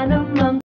namang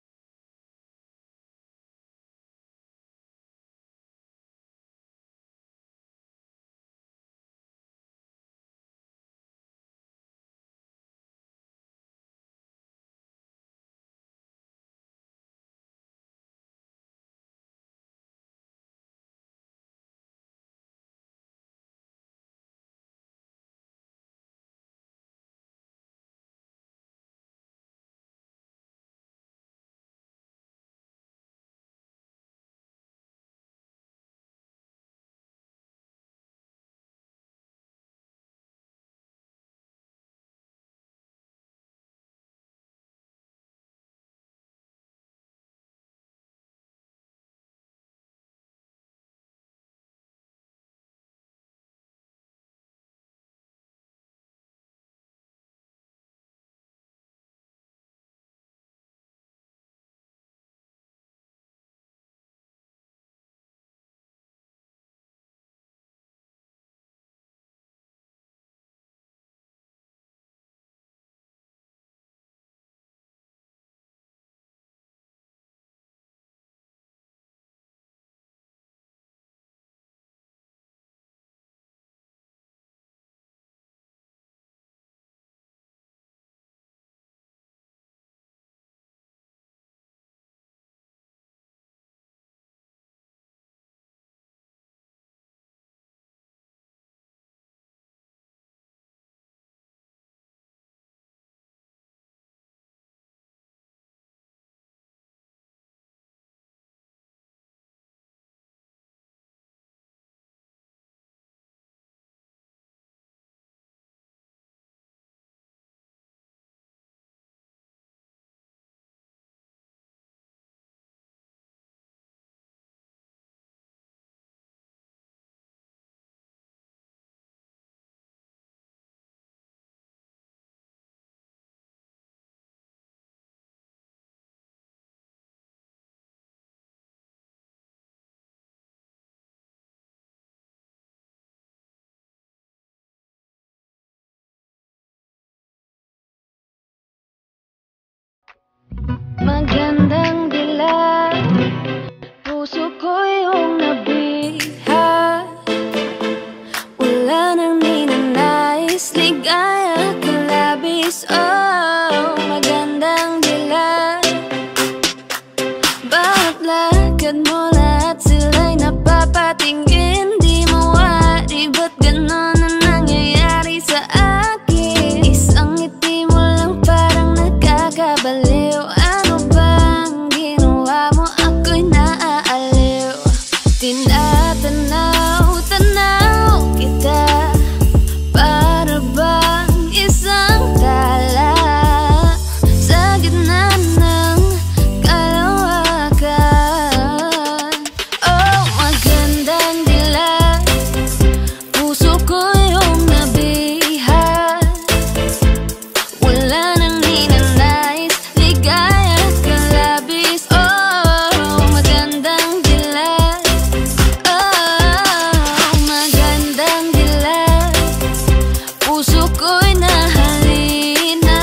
magandang dilag. Puso ko yung nabiha. Wala nang ninanais, ligaya ka labis. Oh, magandang dilag. Bakit lakad mo lahat sila'y napapatingin? Di mawari, ba't ganon ang nangyayari sa akin? Isang ngiti mo lang parang nakakabaliw. Ano bang ginawa mo? Ako'y naaaliw. Tinatanaw-tanaw kita, para bang isang tala sa gitna ng kalawakan. Oh, magandang dilag. Puso ko yung nabiha. Wala nang ninanais, ligaya ka labis. Oh, magandang dilag. Oh, magandang dilag. Puso ko'y nahalina.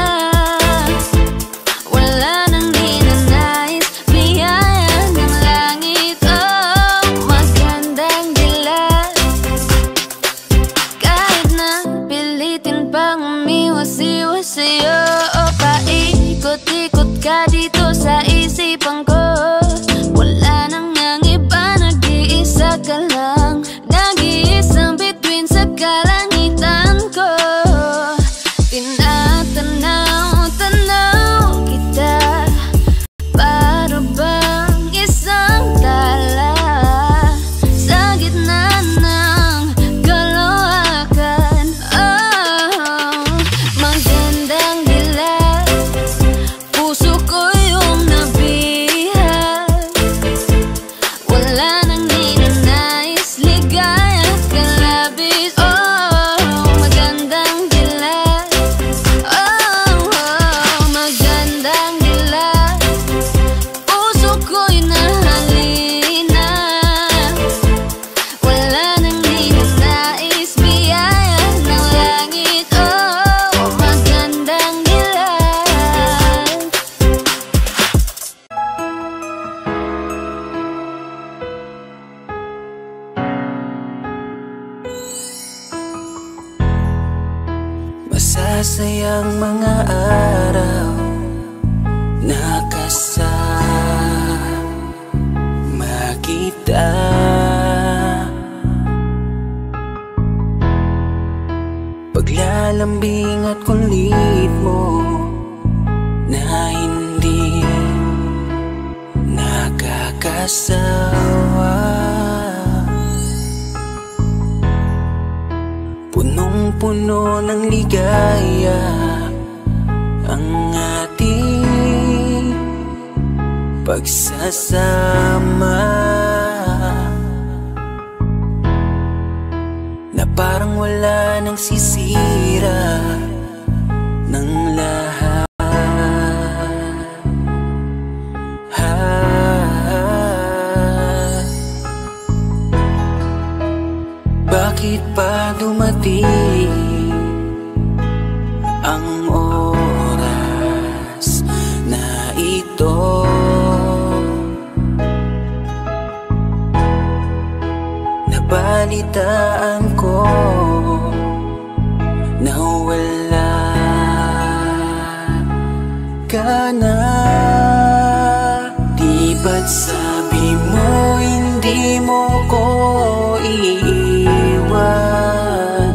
Wala nang ninanais, biyaya ng langit. Oh, magandang dilag. Kahit na pilitin pang umiwas-iwas sa'yo, o paikot-ikot ka dito sa isipan ko. Wala nang ang iba, nag-iisa ka lang. Nag-iisang bituin sa kalangitan ko. Tinatanaw-tanaw kita, para bang isang tala sa gitna ng kalawakan. Oh, magandang dilag. Puso ko Masasayang mga araw na kasama kita. Paglalambing at kulit mo na hindi nakakasawa. Punong-puno ng ligaya ang ating pagsasama, na parang wala nang sisira ng lahat. Bakit pa dumating ang oras na ito? Nabalitaan ko na wala ka na. Di ba't sabi mo hindi mo ko iiwan?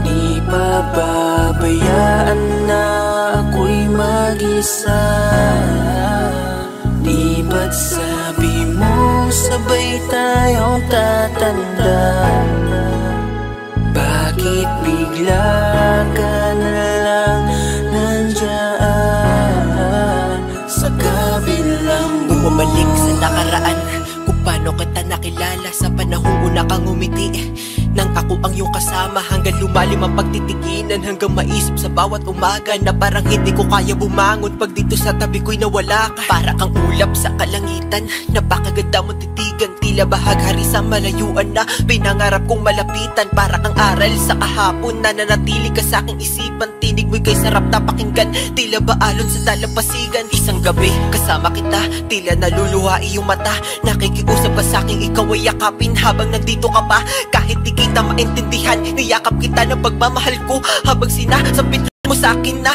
Di pababayaan na ako'y mag-isa? Di ba't sabi mo sabay tayong tatanda? Bakit bigla ka na lang nandyan sa kabilang buhay? Bumalik sa nakaraan kung paano kita nakilala sa panahong una kang umiti. Nang ako ang iyong kasama hanggang lumalim ang pagtitiginan, hanggang maisip sa bawat umaga na parang hindi ko kaya bumangon pag dito sa tabi ko'y nawala ka. Para kang ulap sa kalangitan, napakaganda mong titigan, tila bahaghari sa malayuan na pinangarap kong malapitan. Para kang aral sa kahapon na nanatili ka sa aking isipan, tinig mo'y kay sarap na pakinggan, tila ba alon sa dalampasigan. Isang gabi kasama kita, tila naluluha iyong mata, nakikiusap ka sa aking ikaw ay yakapin habang nandito ka pa. Kahit di kita maintindihan, niyakap kita ng pagmamahal ko habang sinasabit mo sa akin na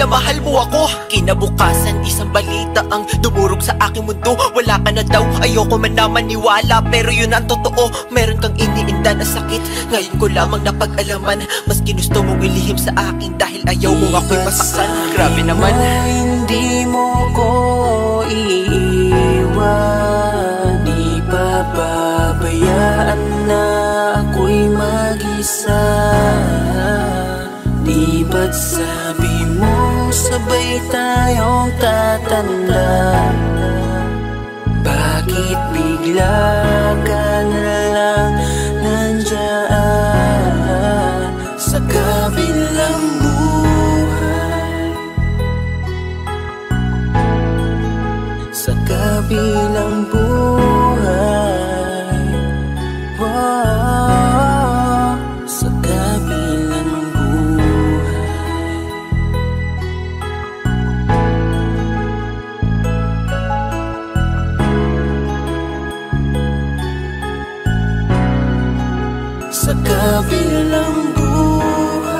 mahal mo ako. Kinabukasan, isang balita ang dumurog sa aking mundo. Wala ka na daw, ayoko man na maniwala, pero yun ang totoo. Meron kang iniinda na sakit, ngayon ko lamang napag-alaman. Mas ginusto mong ilihim sa akin dahil ayaw mong ako'y masaktan. Grabe naman. Hindi mo ko iiwan, di pababayaan na ako'y mag-isa. Di ba't sabi mo sabay tayong tatanda? Bakit bigla ka na lang nandyan sa kabilang buhay? Sa kabilang buhay, wow, sa kabilang buhay. Sa kabilang buhay.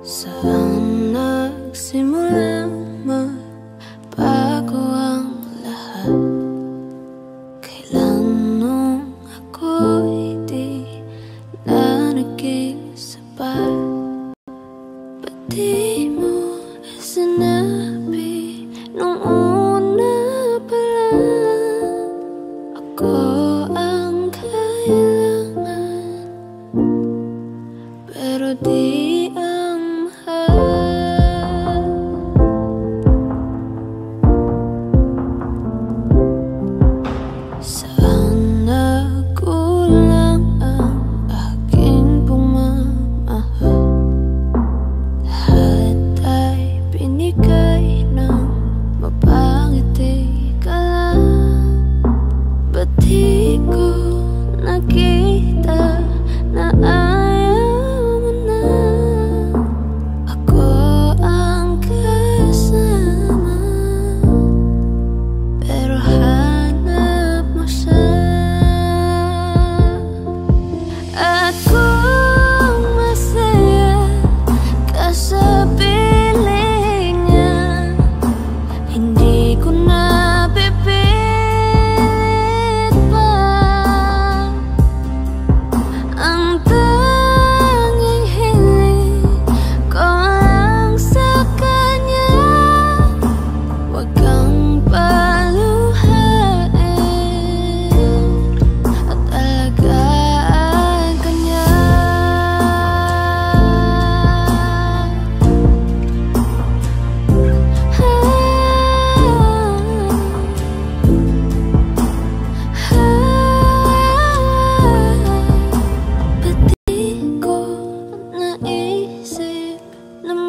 Saan nagsimulang magbago ang lahat? Kailan nung ako'y di na naging sapat? Ba't di mo sinabi nung una pa lang ako ang kailangan, pero di ang mahal? Saan nagkulang ang aking pagmamahal? Lahat ay binigay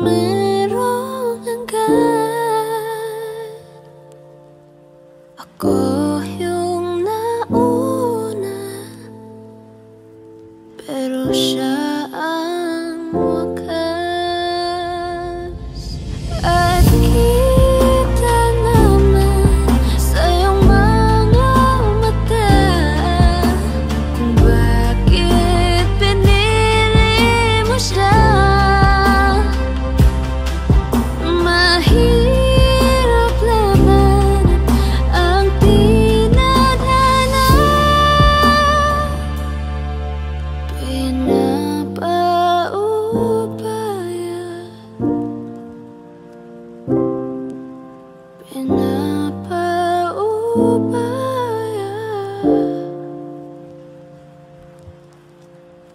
merong hanggan. Ako yung nauna, pero siya ang wakas. At kita naman sa iyong mga mata kung bakit pinili mo siya. Mahirap labanan ang tinadhana. Pinapaubaya, pinapaubaya,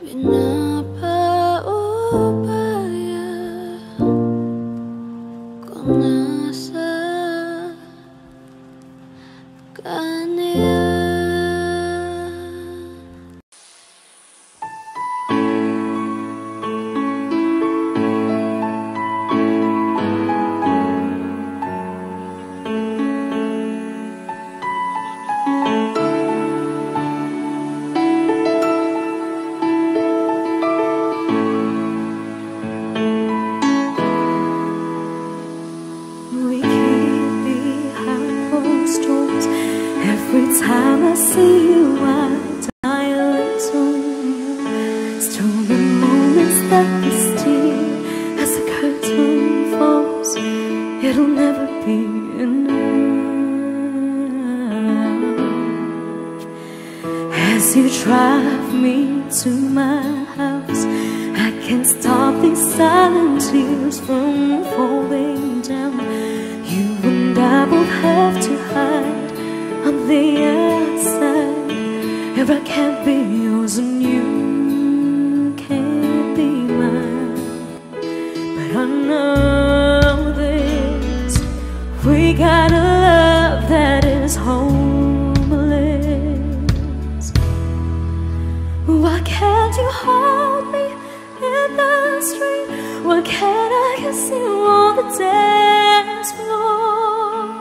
pinapaubaya kung nasa kanya. We keep behind closed doors. Every time I see you, I die a little. Still the moments that we steal as the curtain falls. It'll never be enough. As you drive me to my house, I can't stop these silent tears from falling down. You and I both have to hide on the outside. If I can't be yours and you can't be mine, but I know this, we got a love that is homeless. Why can't you hold me in the street? Why can't I kiss you on the dance floor?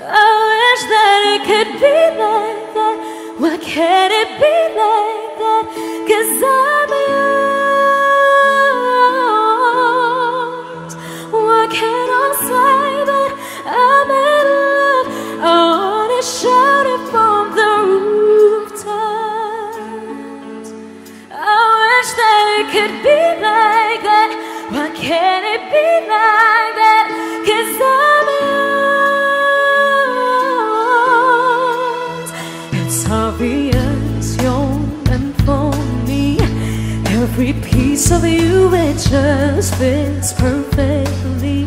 I wish that it could be like that. Why can't it be like that? 'Cause I'm yours. Why can't I say that I'm in love? I wanna shout it from the rooftops. I wish that it could be like that. Why can't it be like that? 'Cause I'm yours. It's obvious you're meant for me. Every piece of you, it just fits perfectly.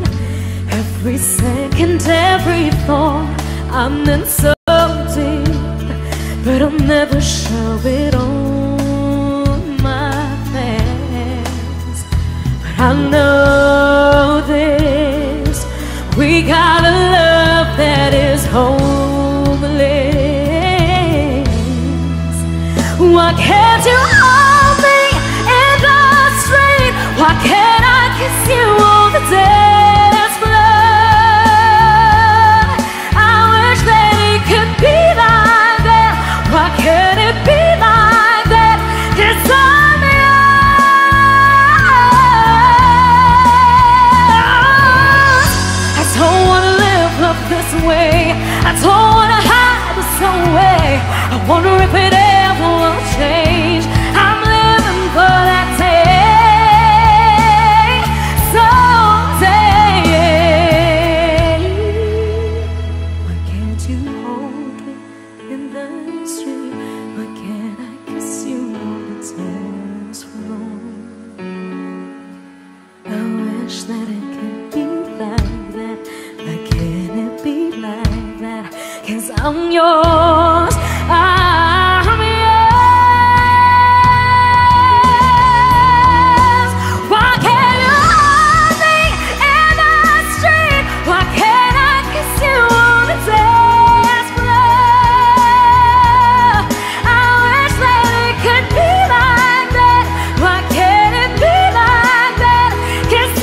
Every second, every thought, I'm in so deep, but I'll never show it on my face. But I know this, we got a love that is homeless. Why can't you hold me in the street? Why can't I kiss you on the dance floor? I wish that it could be like that. Why can't it be like that? 'Cause I'm yours. I don't wanna live up this way. I don't wanna hide this away. I wonder if it ever will change. I'm living for that day, someday. Why can't you hold me in the street? Why can't I kiss you on the dance floor? I wish that it could be like that. Why can't it be like that? 'Cause I'm yours. I'm yours. Why can't you hold me in the street? Why can't I kiss you on the dance floor? I wish that it could be like that. Why can't it be like that? 'Cause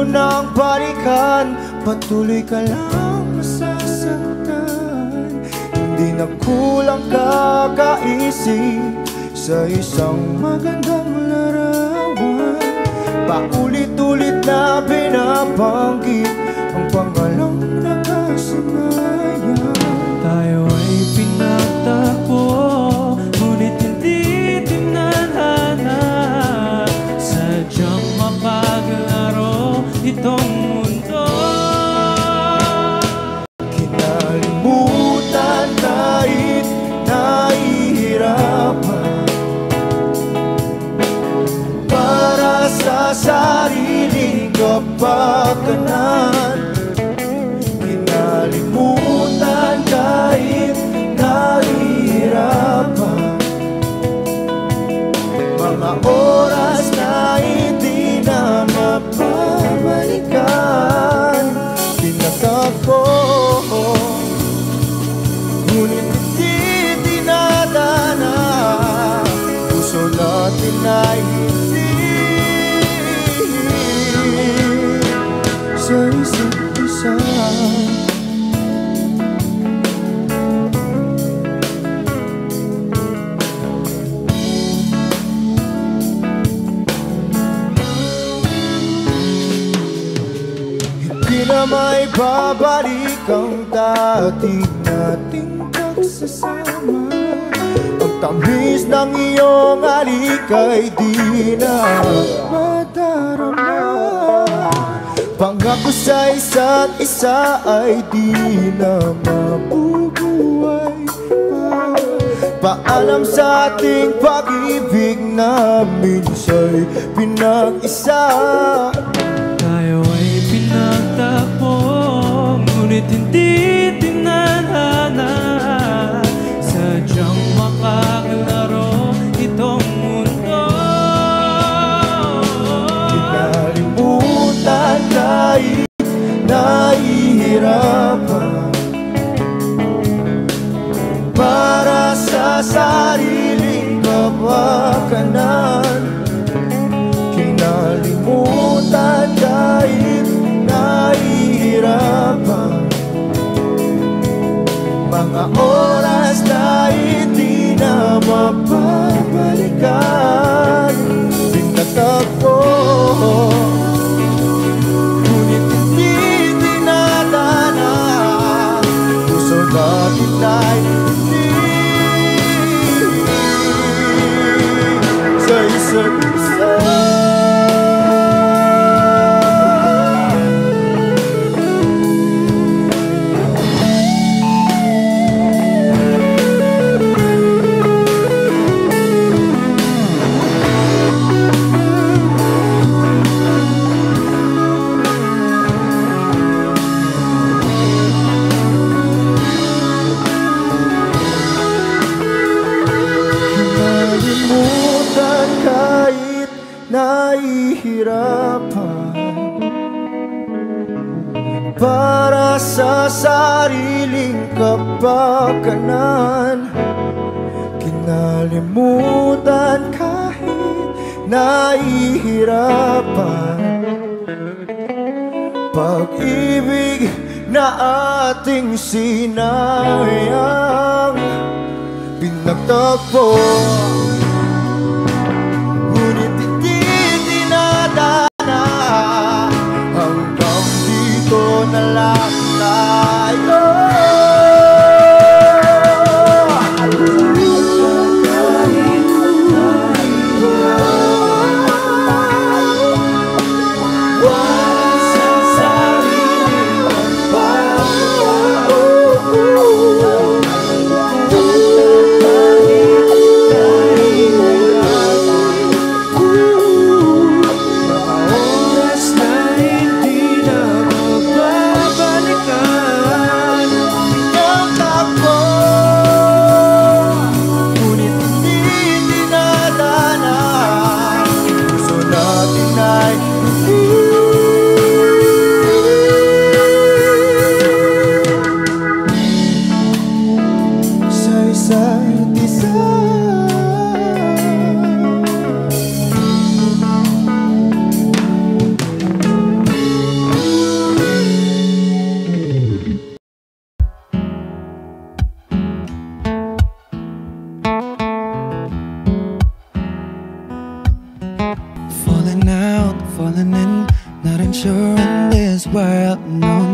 nang balikan, patuloy ka lang masasaktan. Hindi na kulang kakaisip sa isang magandang larawan. Paulit-ulit na binabanggit ang pangalang nakasanayan. Tayo ay pinagtagpo, ngunit hindi tinadhana. Sadyang mapaglaro itong mundo. Kinalimutan kahit nahihirapan, para sa sariling kapakanan. Kinalimutan kahit nahihirapan, mga oras na hindi na mapabalikan. Tinatagpo, ngunit hindi dinadana. Puso natin ay hindi sa isa't isa. Hindi na may babalik ang dati nating pagsasama. Ang tamis ng iyong halik ay di na madarama. Pangako sa isa't isa ay di na mabubuhay pa. Paalam sa ating pag-ibig na minsa'y pinag-isa. Tayo ay pinagtagpo, ngunit hindi tinadhana. Sadyang makaglaro itong mundo. Kinalimutan kahit nahihirapan, para sa sariling kapakanan. Kinalimutan kahit nahihirapan, mga oras na hindi na mapabalikan. Tinatagpo, ngunit hindi dinadana. Puso natin ay hindi sa isa't isa. Kinalimutan kahit nahihirapan, para sa sariling kapakanan. Kinalimutan kahit nahihirapan, pag-ibig na ating sinayang. Pinagtagpo, ngunit hindi dinadana. Hanggang dito na lang tayo. Oras na hindi na mapabalikan.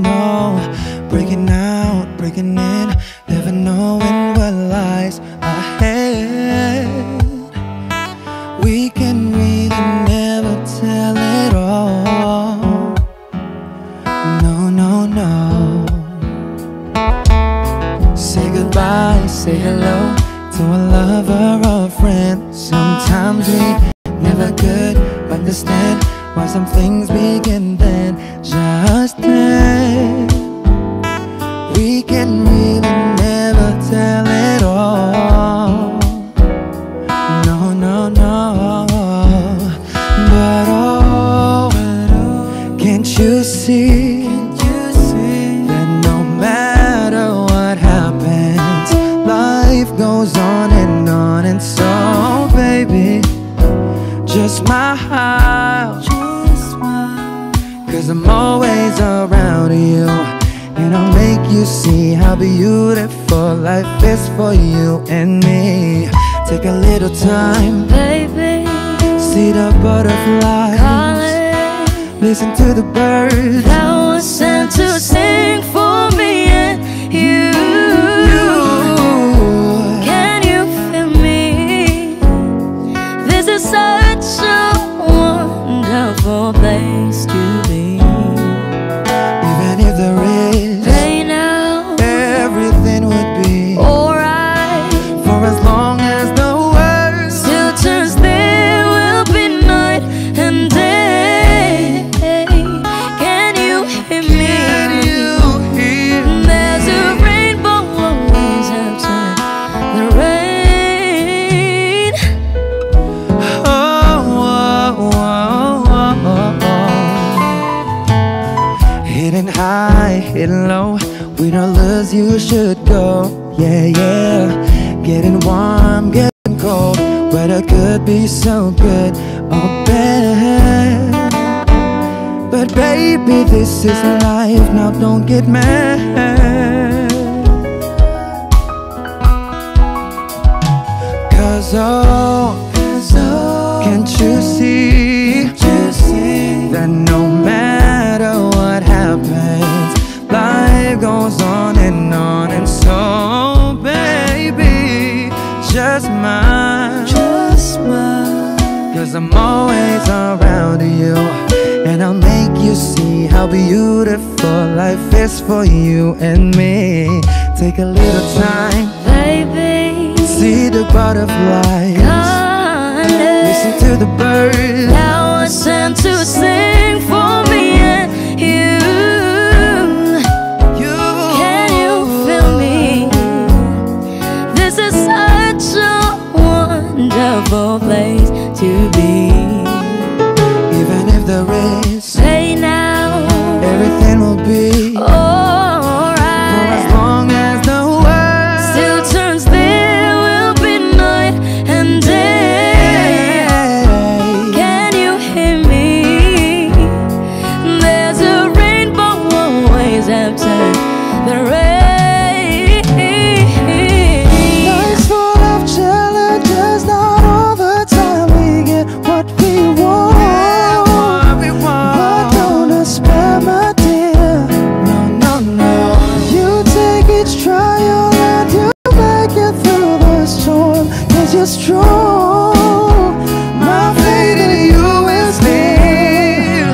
no. Breaking out, breaking in, never knowing what lies ahead. We can really never tell it all. No, no, no. Say goodbye, say hello to a lover or a friend. Sometimes we never could understand why some things begin then, just then. We can really never tell it all. No, no, no. But oh, can't you see that no matter what happens, life goes on. And so, baby, just smile, cause I'm always around you, and I'll make you see how beautiful life is for you and me. Take a little time, baby, see the butterflies, calling, listen to the birds that was sent to sing for me and you. Can you feel me? This is such a wonderful place to be. Even if there is pain now, everything would be alright. for as long as the world Still turns, there will be night and day. Can you hear me? Can you hear There's a rainbow always after the rain. oh, oh, oh, oh, oh. Hidden high, hidden low, we don't lose, you should go. Yeah, yeah. Getting warm, getting cold, weather could be so good or bad. But baby, this is life, now don't get mad. Cause oh, can't you see that no matter what happens, life goes on. And so, baby, just smile, cause I'm always around you, and I'll make you see how beautiful life is for you and me. Take a little time, Baby, see the butterflies, listen to the birds that was sent to sing for me and you. Can you feel me? This is such a wonderful place to be. Even if there is Say now, everything will be for alright. as long as the world Still turns, there will be night and day. Can you hear me? There's a rainbow always after the rain. Life's full of challenges, not all the time we get what we want. But don't despair, my dear. No, no, no. You take each trial and you make it through the storm, cause you're strong. My faith in you is near.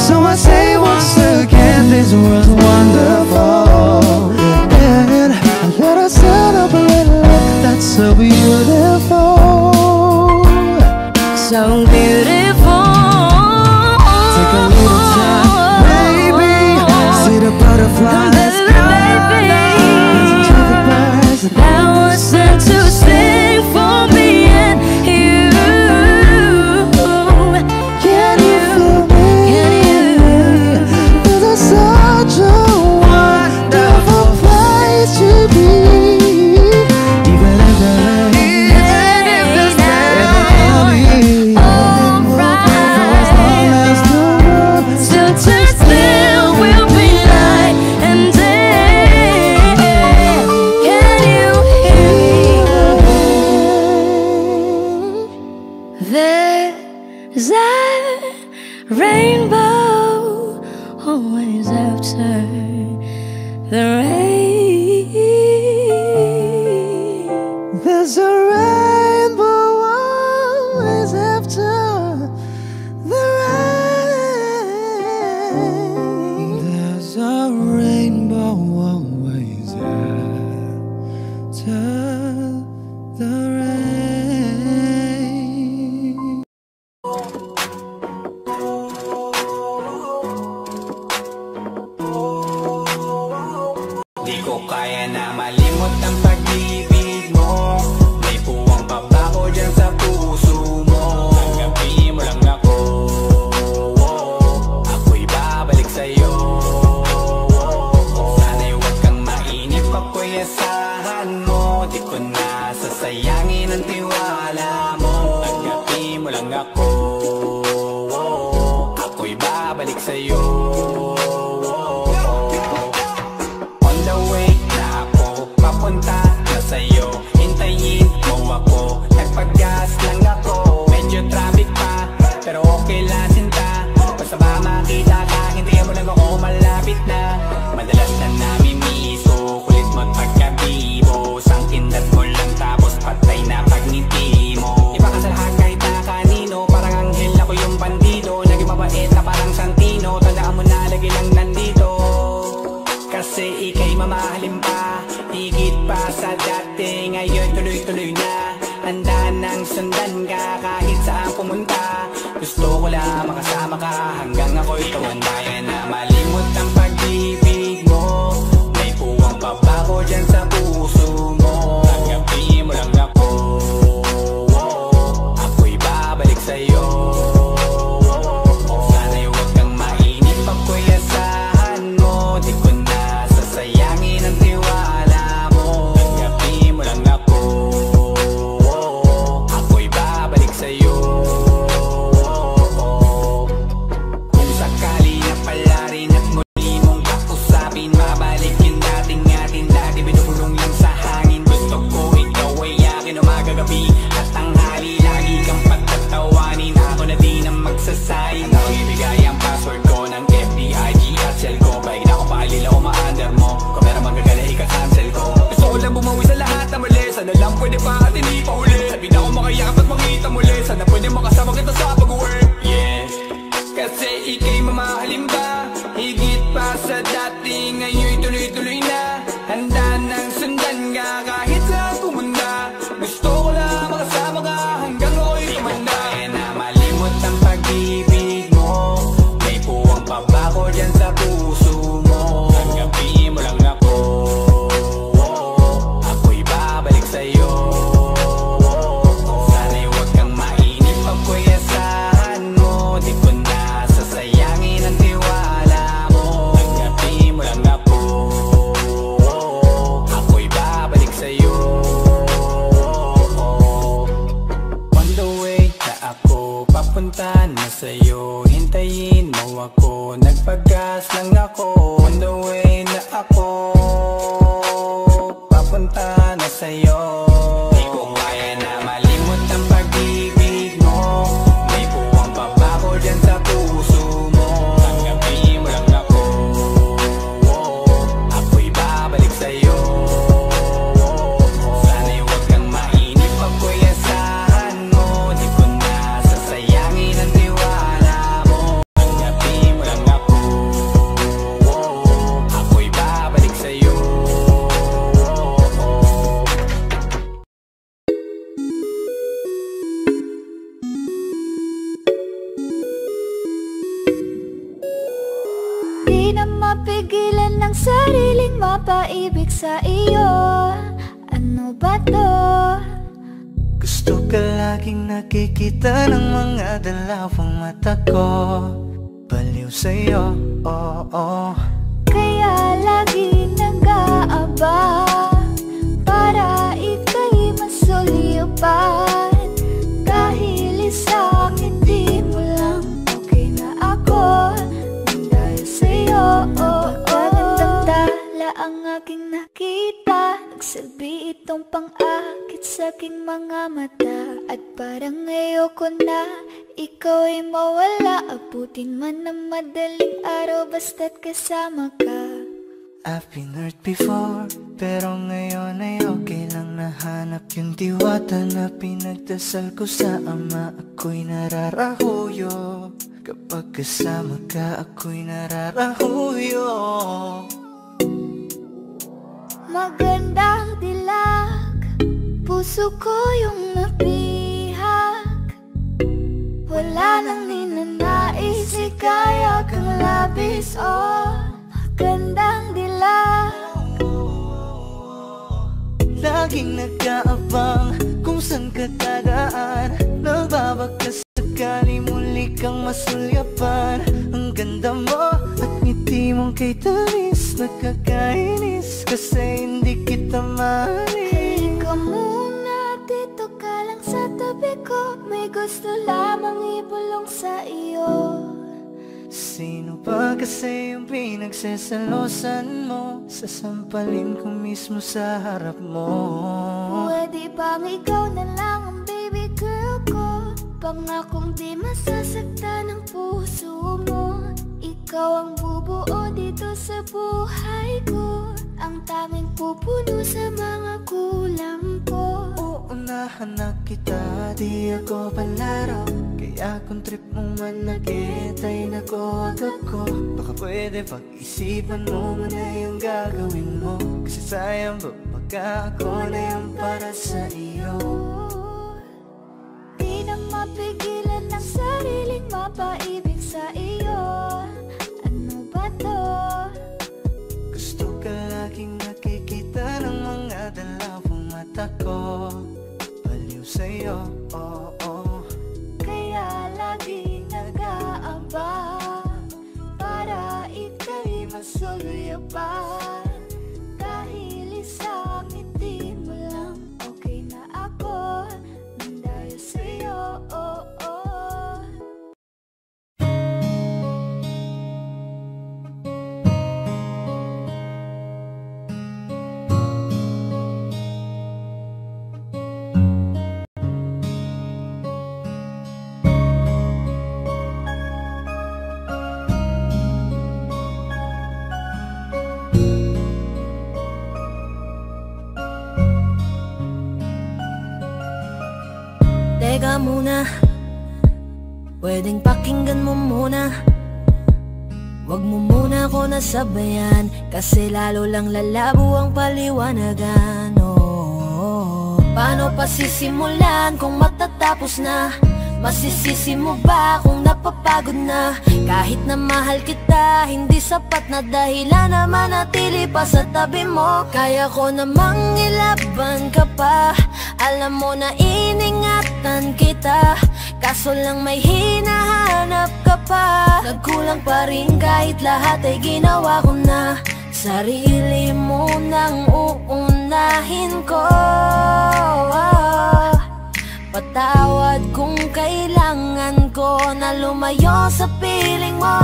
So I say once again, this world's wonderful, and I let us celebrate life that's so beautiful. So beautiful. Take a little time, baby, see the butterflies, listen to the birds That was sent to sing for me and the rain. There's a rainbow always after the rain. There's a rainbow always after the rain. Di ko kaya na malimot ang pag-ibig mo. May puwang pabako dyan sa puso mo. Tanggapin mo lang ako, ako'y babalik sa'yo. Sana'y huwag kang mainip, ako'y asahan mo. Di ko na sasayangin ang tiwala mo. Tanggapin mo lang ako, ako'y babalik sa'yo. Papunta na sa'yo, hintayin mo ako. Nagpag-gas lang ako, medyo traffic pa, pero okay lang sinta. Basta ba makita ka, hintayin mo lang ako, malapit na. Madalas na namimiso, kulit mo't pagkabibo. Sangkindat mo lang tapos patay na pagngiti mo. Iba ka sa lahat kahit na kanino, parang anghel ako yung bandido. Naging mabait na parang Santino, tandaan mo na lagi lang nandito. Kasi ika'y mamahalin pa, higit pa sa dati. Ngayon tuloy-tuloy na, handa nang sundan ka kahit saan pumunta. Gusto ko lang makasama ka hanggang ako'y tumanda. Kaya na malimot ang pag-ibig mo. May puwang pabako dyan sa puso mo. Tanggapin mo lang ako, ako'y babalik sa'yo. Sana'y huwag kang mainip, ako'y asahan mo. Di ko na sasayangin ang tiwala mo. Tanggapin mo lang ako, ako'y babalik sa'yo. Kung sakali na pala rin at muli mong kausapin, mabalik yung dating atin, dati binubulong lang sa hangin. Gusto ko ikaw ay akin umaga-gabi at tanghali, lagi kang pagtatawanin. Ako na din ang magsasayin. Ako ibigay ang password ko ng FBIG at cell ko. Pahig na ako paalila o ma-under mo. Kung meron magagala, ika-cancel ko. Gusto ko lang bumawi sa lahat na mali. Sana lang pwede pa at hindi pa huli. Sabi na ako makayakap at makita muli. Sana pwede makasama kita sa pag-work. Yeah, kasi ika'y mamahalin ba, higit pa sa dati. Ngayon tuloy-tuloy na, handa nang sundan ka kahit saan pumunta. Gusto ko lang makasama ka hanggang ako'y tumanda. Kaya na malimot ang pag-ibig mo. May puwang pabako dyan sa puso mo. Tanggapin mo lang ako, ako'y babalik sa'yo. Sana'y huwag kang mainip, ako'y asahan mo. Di ko na sasayangin ang tiwala mo. Tanggapin mo lang ako, ako'y babalik sa'yo. On the way na ako, papunta na sa'yo, hintayin mo ako. Nagpag-gas lang ako. On the way na ako, papunta na sa'yo. Di ko kaya na malimot ang pag-ibig mo. May puwang pabako dyan sa puso mo. Tanggapin mo lang ako, ako'y babalik sa'yo. Sana'y huwag kang mainip, ako'y asahan mo. Di ko na sasayangin ang tiwala mo. Tanggapin mo lang ako, ako'y babalik sa'yo. Di na mapigilan ng sariling mapaibig sa iyo. Ano ba to? Gusto ka laging nakikita ng mga dalawang mata ko. Baliw sa'yo, oo. Kaya lagi nag-aaba para ika'y masulipan. Dahil isa'kin di mo lang okay na ako. Dahil sa'yo, napakagandang tala ang aking nakita. Nagsilbi itong pang-akit sa aking mga mata. At parang ayoko na ikaw ay mawala. Abutin man ng madaling araw basta't kasama ka. I've been hurt before, pero ngayon ay okay lang. Nahanap yung diwata na pinagdasal ko sa Ama. Ako'y nararahuyo, kapag kasama ka ako'y nararahuyo. Magandang dilag, puso ko yung napihag. Wala nang ninanais, ikaya kang labis. Oh, magandang dilag. Laging nag-aabang kung saan ka dadaan. Nagbabakas sakali muli kang masulyapan. Ang ganda mo at ngiti mong kay tamis. Nakakainis kasi hindi kita mahalin. Halika muna, dito ka lang sa tabi ko. May gusto lamang ibulong sa iyo. Sino ba kasi yung pinagsasalosan mo? Sasampalin ko mismo sa harap mo. Pwede bang ikaw na lang ang baby girl ko? Pangakong di masasaktan ang puso mo. Ikaw ang bubuo dito sa buhay ko. Ang tanging pupuno sa mga kulang ko. Uunahan na kita, di ako palaro. Kaya kung trip mong manakit ay nakuwag ako. Baka pwede pag-isipan mo muna yung gagawin mo. Kasi sayang ba pagka ako na yung para sa iyo. Di na mapigilan ang sariling mapaibig sa iyo. Ano ba to? Gusto ka laging nakikita ng mga dalawang mata ko. Baliw sa'yo, oh, oh. Kaya laging nag-aabang para ika'y masulyapan. Dahil isang ngiti mo lang, okay na ako nang dahil sa'yo, oh, oh. Teka muna, pwedeng pakinggan mo muna. Wag mo muna ako nasabayan, kasi lalo lang lalabo ang paliwanagan. Oh, paano pa sisimulan kung matatapos na? Masisisi mo ba kung napapagod na? Kahit na mahal kita, hindi sapat na dahilan na manatili pa sa tabi mo. Kaya ko namang ilaban ka pa. Alam mo na iningatan kita, kaso lang may hinahanap ka pa. Nagkulang pa rin kahit lahat ay ginawa ko na. Sarili mo nang uunahin ko. Patawad kung kailangan ko na lumayo sa piling mo.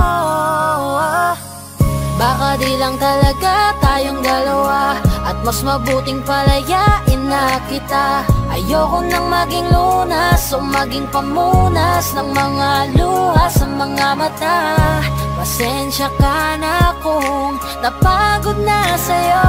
Baka di lang talaga tayong dalawa, at mas mabuting palayain na kita. Ayoko nang maging lunas o maging pamunas ng mga luha sa mga mata. Pasensya ka na kung napagod na sa'yo.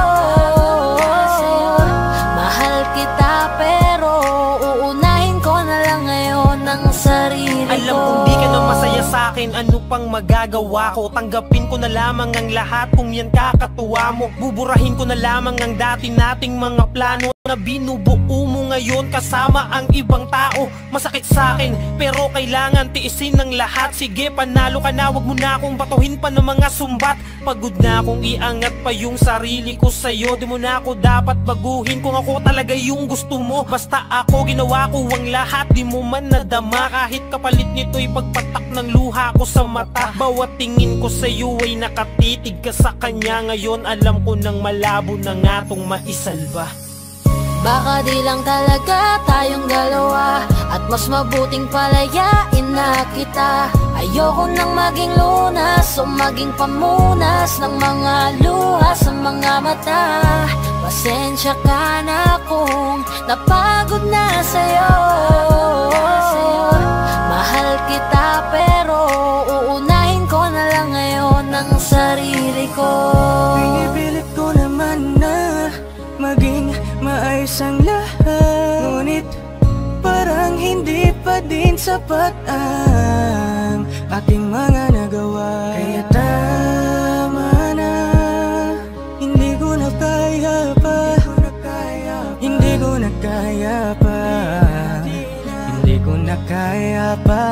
Mahal kita pero uunahin ko na lang ngayon ang sarili ko. Alam kong di ka na masaya sa'kin, ano pang magagawa ko? Tanggapin ko na lamang ang lahat kung yan kakatuwa mo. Buburahin ko na lamang ang dati nating mga plano na binubuo mo ngayon kasama ang ibang tao. Masakit sa'kin pero kailangan tiisin ng lahat. Sige, panalo ka na, wag mo na akong batuhin pa ng mga sumbat. Pagod na akong iangat pa yung sarili ko sa'yo. Di mo na ako dapat baguhin kung ako talaga yung gusto mo. Basta ako, ginawa ko ang lahat, di mo man nadama. Kahit kapalit nito'y pagpatak ng luha ko sa mata. Bawat tingin ko sa'yo ay nakatitig ka sa kanya. Ngayon alam ko nang malabo na nga tong maisalba. Baka di lang talaga tayong dalawa, at mas mabuting palayain na kita. Ayoko nang maging lunas o maging pamunas ng mga luha sa mga mata. Pasensya ka na kung napagod na sa'yo. Mahal kita pero uunahin ko na lang ngayon ang sarili ko. Pinipilit sapat ang ating mga nagawa. Kaya tama na, hindi ko na kaya pa, hindi ko na kaya pa, hindi ko na kaya pa.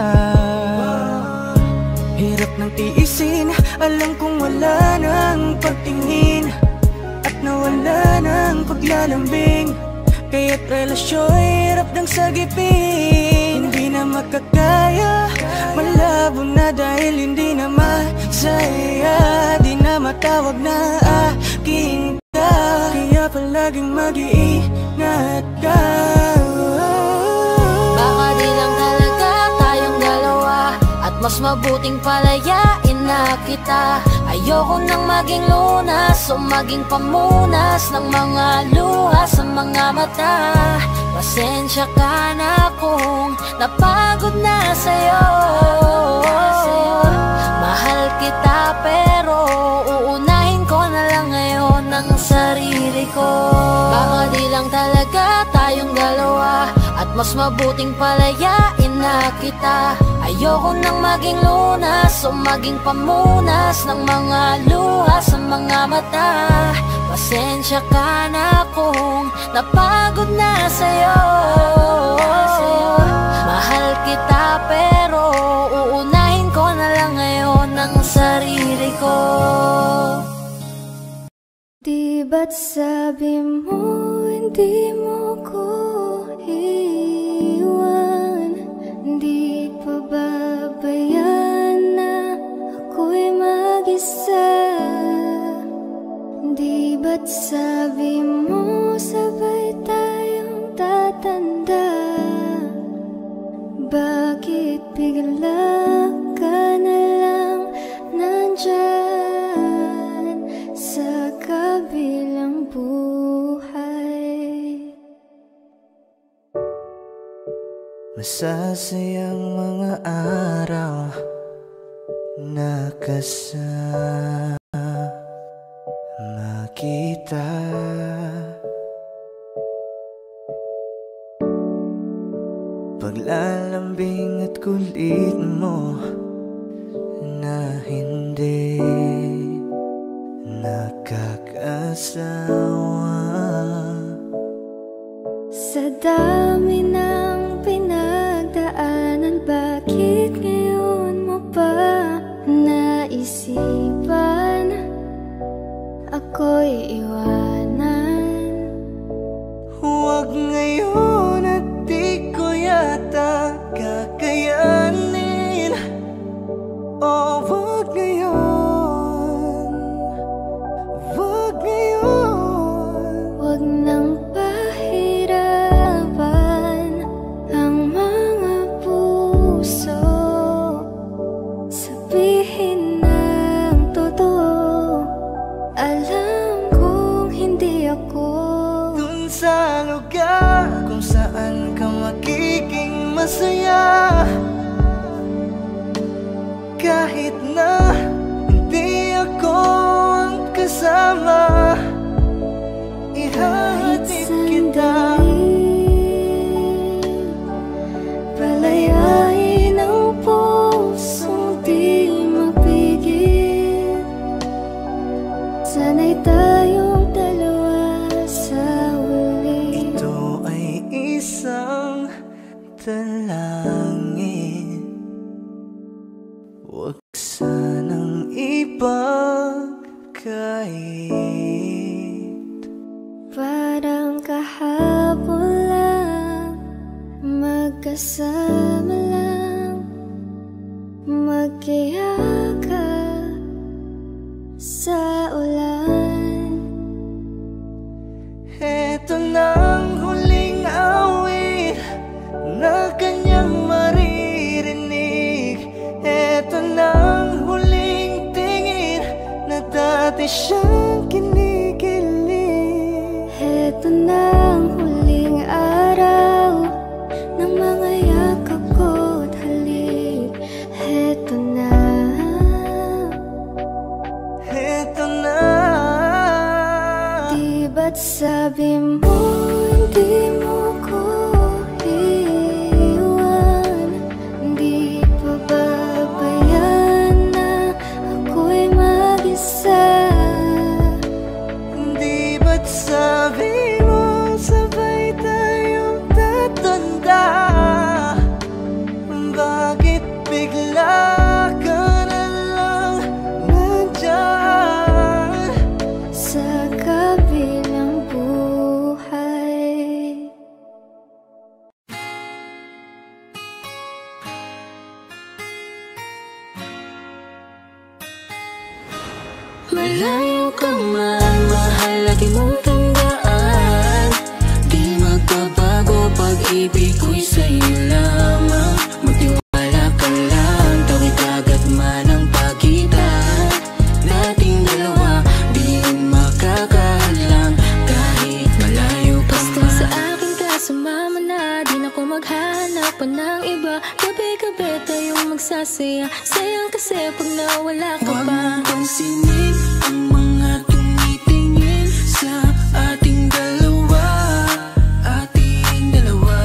Hirap ng tiisin, alam kong wala nang pagtingin at nawala nang paglalambing. Kaya't relasyo'y hirap ng sagipin. Hindi na makakaya, malabo na dahil hindi na masaya. Di na matawag na aking ka, kaya palaging mag-iingat ka. Baka di lang talaga tayong dalawa, at mas mabuting palayain na kita. Ayoko nang maging lunas o maging pamunas ng mga luha sa mga mata. Pasensya ka na kung napagod na sa'yo. Mahal kita pero uunahin ko na lang ngayon ang sarili ko. Baka di lang talaga tayong dalawa, at mas mabuting palayain na kita. Ayoko nang maging lunas o maging pamunas ng mga luha sa mga mata. Pasensya ka na kung napagod na sa'yo. Mahal kita pero uunahin ko na lang ngayon ang sarili ko. Di ba't sabi mo hindi mo ko iwan? Di pa babayaan na ako'y mag-isa? Di ba't sabi mo sabay tayong tatanda? Bakit bigla ka na lang nandyan sa kabilang buhay? Masasayang mga araw na kasama kita. Paglalambing at kulit mo na hindi nakakasawa. Sa dami ng pinagdaanan, bakit ngayon mo pa naisipan ako'y iwanan? Huwag ngayon at di ko yata kakayanin. Oh, huwag ngayon, huwag ngayon. Huwag nang pahirapan ang mga puso. Sabihin ng totoo, alam kong hindi ako dun sa lugar kung saan ka magiging masaya. Kahit na hindi ako ang kasama, ihahatid kita. Palayain ang pusong di mapigil. Sana'y tayong dalawa sa huli. Ito ay isang dalangin, huwag sanang ipagkait. Parang kahapon lang, magkasama lang, magkiyakap sa ulan. Eto nang huling awit na kanyang maririnig. Eto nang huling tingin na dati siyang kinikilig. Eto nang huling araw ng mga yakap ko't halik. Eto na, eto na. di ba't sabi mo hindi mo ko iwan? At sabi mo sabay tayong tatanda. Bakit bigla ka na lang nandyan sa kabilang buhay? Malayo ka man, mahal at di mong tandaan. Di magbabago, pag-ibig ko'y sa'yo lamang. Magtiwala ka lang, tawid agad man ang pagitan nating dalawa. Di yun makakahadlang kahit malayo ka man. Basta sa akin ka sumama na, di na ko maghanap pa ng iba. Gabi-gabi tayong magsasaya, sayang kasi pag nawala ka pa. Huwag mong pansinin ang mga tumitingin sa ating dalawa, ating dalawa.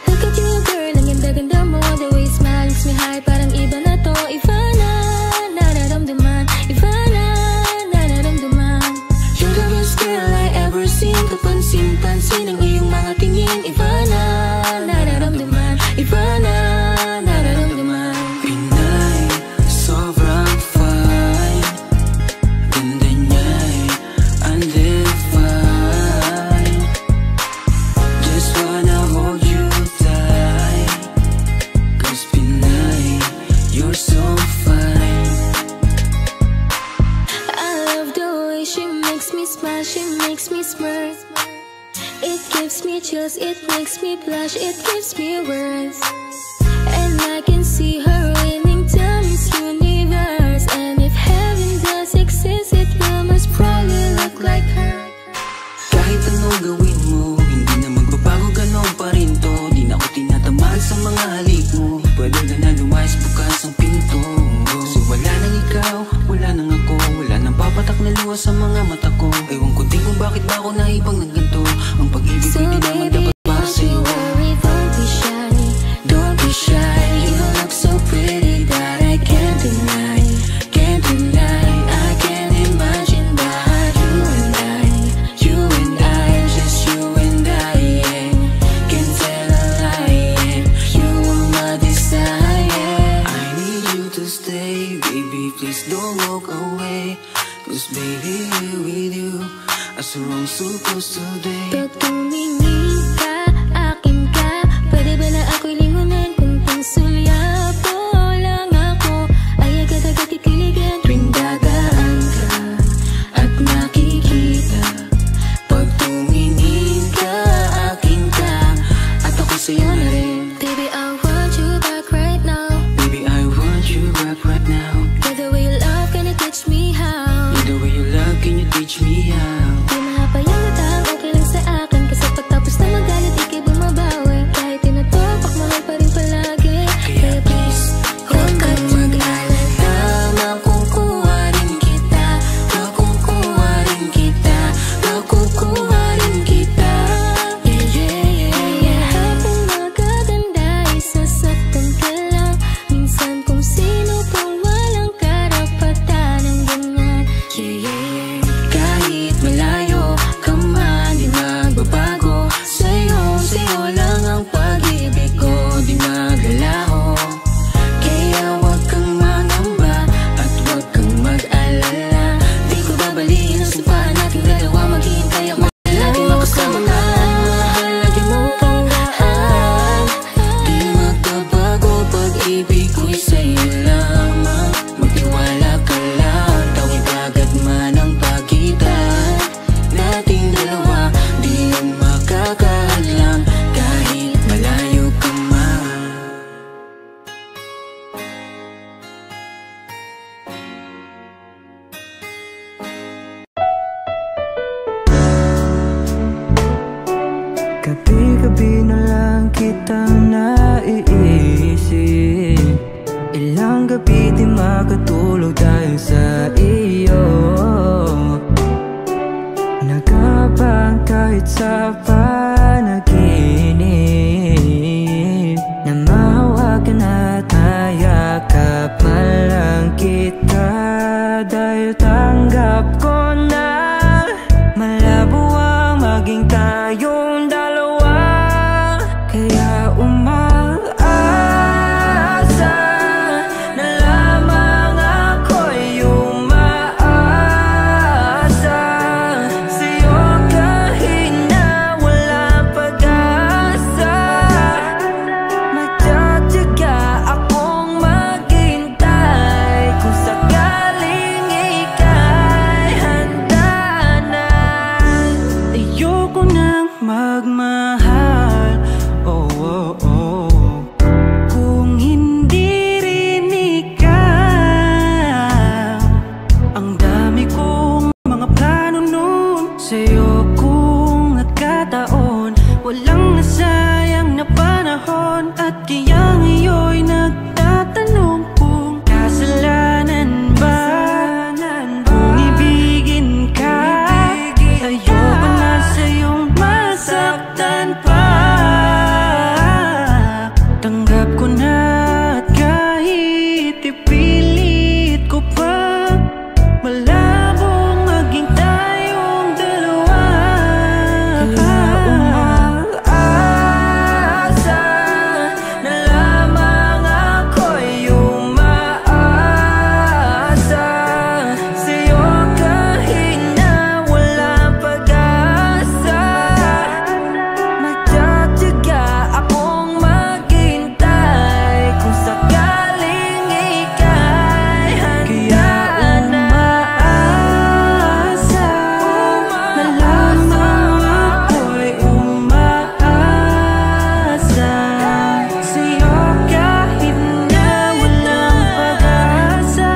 Look at you girl, ang ganda-ganda mo. The way you smile makes me high, parang iba na to. Iba na, nararamdaman. Iba na, nararamdaman. You're the best girl I ever seen. Kapansin-pansin ang iyong mga tingin. Iba na, Nararamdaman. Iba na, nararamdaman. Pinay, sobrang fine. Ganda niya'y undefined. Just wanna hold you tight, 'cause Pinay, you're so fine. I love the way she makes me smile, she makes me smirk. It gives me chills, it makes me blush, it gives me words. And I can see her winning down this universe. And if heaven does exist, it will most probably look like her. Kahit anong gawin mo, hindi na magbabago, ganon pa rin to. Di na ako tinatamaan sa mga halik mo. Pwede ka na lumayas, bukas ang pinto. Kasi wala nang ikaw, wala nang ako. Wala nang papatak na luha sa mga mata ko. Ewan ko din kung bakit ba ako naibang ng ganito. Ang pag-ibig So ko di naman baby, dapat para don't you sa'yo. worry, don't be shy. Don't be shy, you look so pretty that I can't deny, can't deny. I can't imagine that you and I, just you and I, yeah. Can't tell a lie, yeah. You are my desire. I need you to stay, baby, please don't walk away. 'Cause baby, here with you, as wrong supposed to day. Pag tumingin ka, akin ka. Pwede ba na ako'y lingunan kung pangsulyapo lang ako? Ay agad-agad titiligan tuwing dadaan ka At nakikita, pag tumingin ka, akin ka, at ako sa'yo na rin. Baby, I want you back right now. Baby, I want you back right now. You're the way you love, can you teach me how? You're the way you love, can you teach me how? Di mahapayang matang, okay lang sa akin. Kasi pagtapos na magalit, ikay bumabawi. Kahit tinatopak, mahal pa rin palagi. Kaya please, huwag kang mag-alala. Makukuha rin kita, makukuha rin kita, makukuha rin kita. Yeah, yeah, yeah, yeah. Hapon magaganda, isasaktan ka lang. Minsan kung sino pang walang karapatan ng ganyan. Yeah, yeah, yeah. Kahit malayo ka man, di magbabago. Sa'yo lang ang pag-ibig ko, di maglalaho. Kaya wag kang mangamba at wag kang mag-alala. Di ko babaliin ang sipahan nating dalawa. Maghihintay ako lagi makasama ka. Mahal lagi mong tandaan. Di magbabago, pag-ibig ko'y sa'yo lamang. Magtiwala ka lang, tawid agad man ang pagitan nating dalawa. Di yun makakahadlang kahit malayo ka man. Gabi-gabi na lang kitang naiisip. Ilang gabi di makatulog dahil sa iyo. Nagabang kahit sa panaginip, na mahawakan at mayakap man lang kita. Dahil tanggap ko na sa'yo kung nagkataon. Walang nasayang na panahon. At kaya ngayon'y nagtatanong kung kasalanan ba kung ibigin ka. Ayoko na sa'yong masaktan pa. Tanggap ko na at kahit ipilit ko pa, malabong maging tayong dalawa. Umaasa na lamang ako'y umaasa sa'yo kahit na walang pag-asa. Magtatiyaga akong maghintay kung sakaling ika'y handa na. Umaasa na lamang ako'y umaasa sa'yo kahit na walang pag-asa.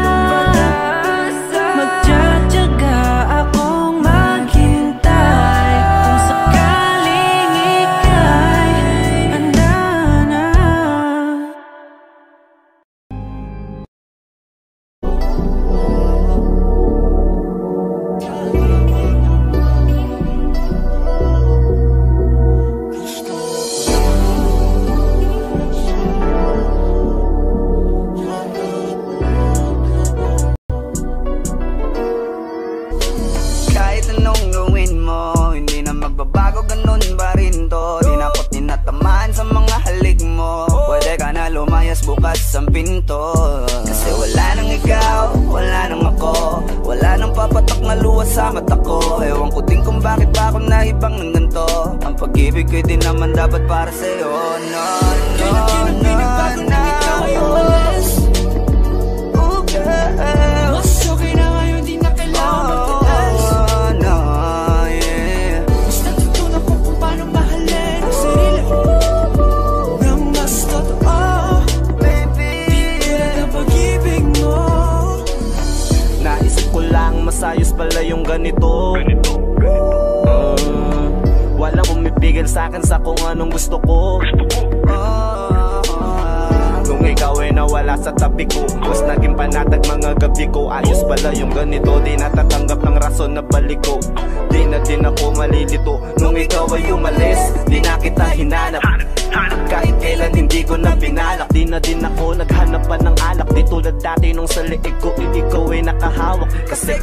Magtatiyaga akong maghintay kung sakaling ika'y handa na. Kahit anong gawin mo, hindi na magbabago, ganun pa rin to. Di na ako't tinatamaan sa mga halik mo. Pwede ka na lumayas, bukas ang pinto. Kasi wala nang ikaw, wala nang ako, wala nang papatok na luwas sa mata ko. Ewan ko din kung bakit pa ako naibang ng ganito. Ang pag-ibig ko'y di naman dapat para sa'yo. No, no, no, no. Oh, girl. Mas okay na ngayon, di na kailangan magtaas. Oh, no, yeah. Mas natutunan ko kung paano mahalin ang sarili nang mas totoo. Baby, Tulad ng pag-ibig mo. Naisip ko lang masayos pala yung ganito. Walang pumipigil sa'kin sa kung anong gusto ko. Nung ikaw ay nawala sa tabi ko, mas naging panatag mga gabi ko. Ayos pala yung ganito, di natatanggap ng rason na balik ko. Di na din ako malilito. Nung ikaw ay umalis, di na kita hinanap. Kahit kailan hindi ko na binalak. Di na din ako naghanap pa ng alak. Di tulad dati nung sa liig ko, ikaw ay nakahawak. Kasi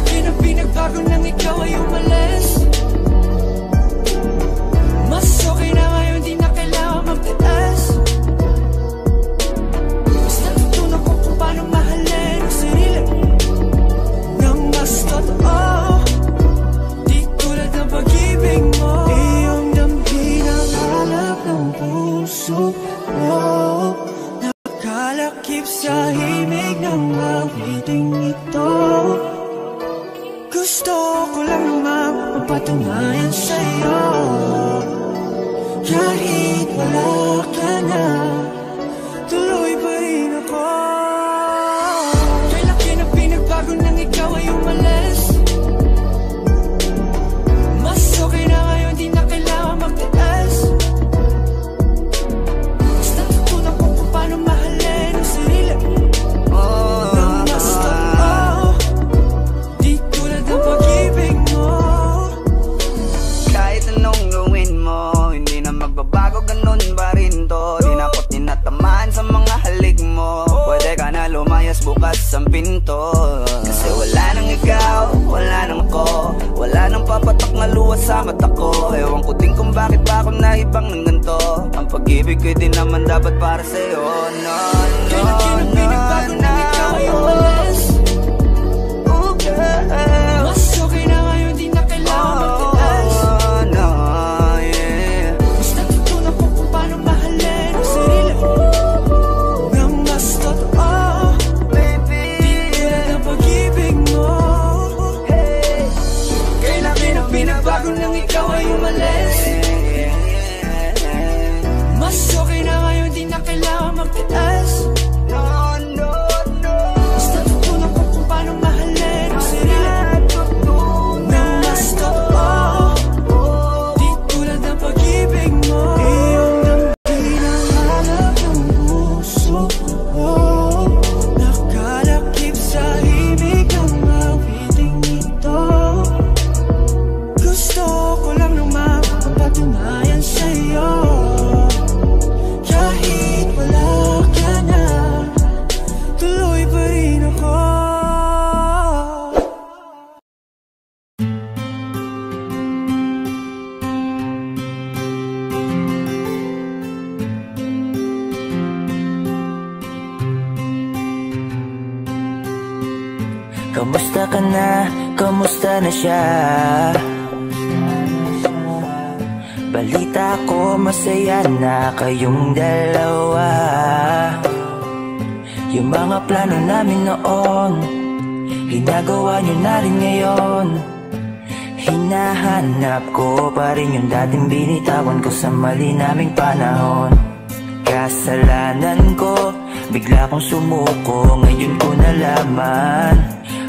Kailan pinagbago nang ikaw ay umalis. Mas okay na ngayon, di na kailangan magtaas. Mas natutunan ko kung paano mahalin ang sarili nang mas totoo. Di tulad ng pag-ibig mo. Iyong damhin ang hanap ng puso mo. Nakalakip sa himig ng awiting ito. Gusto ko lang naman mapatunayan sa'yo. Kahit wala ka na, tuloy pa rin ako. Kailan pinagbago nang ikaw ay umalis. Mas okay na ngayon, di na kailangan magtaas. Mas natutunan ko kung paano mahalin ang sarili nang mas totoo. Di tulad ng pag-ibig mo. kahit anong gawin mo, hindi na magbabago, ganun pa rin to. Di na ako't tinatamaan sa mga halik mo. Pwede ka na lumayas, bukas ang pinto. Kasi wala nang ikaw, wala nang ako, wala nang papatok na luwas sa mata ko. Ewan ko din kung bakit pa ako naibang ng ganito. Ang pag-ibig ko'y di naman dapat para sa'yo. No, no, no, no. Oh, girl. Mas okay na ngayon, di na kailangan magtaas. Oh, no, yeah. Mas natutunan ko kung paano mahalin ang sarili nang mas totoo. Baby, Tulad ng pag-ibig mo. Kailan pinagbago nang ikaw ay umalis. Mas okay na ngayon, di na kailangan magtaas. no, Kamusta ka na? Kamusta na siya? Balita ko masaya na kayong dalawa. Yung mga plano namin noon, ginagawa nyo na rin ngayon. Hinahanap ko pa rin yung dating binitawan ko sa mali naming panahon. Kasalanan ko, bigla kong sumuko, ngayon ko nalaman.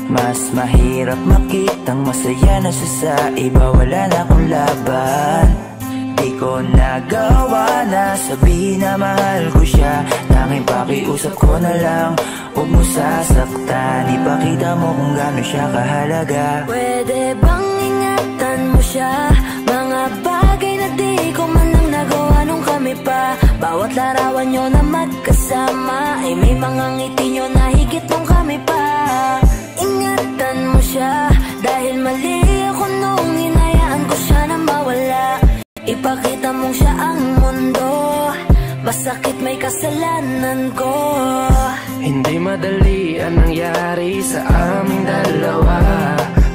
Mas mahirap makitang masaya na siya sa iba, wala na akong laban. Di ko nagawa na sabihin na mahal ko siya. Tanging pakiusap ko na lang, huwag mo sasaktan. Ipakita mo kung gaano siya kahalaga. Pwede bang ingatan mo siya? Mga bagay na di ko man lang nagawa nung kami pa. Bawat larawan nyo na magkasama ay may mga ngiti nyo na higit nung kami pa. Ingatan mo siya dahil mali ako nung hinayaan ko siya na mawala. Ipakita mong siya ang mundo, masakit may kasalanan ko. Hindi madali ang nangyari sa aming dalawa.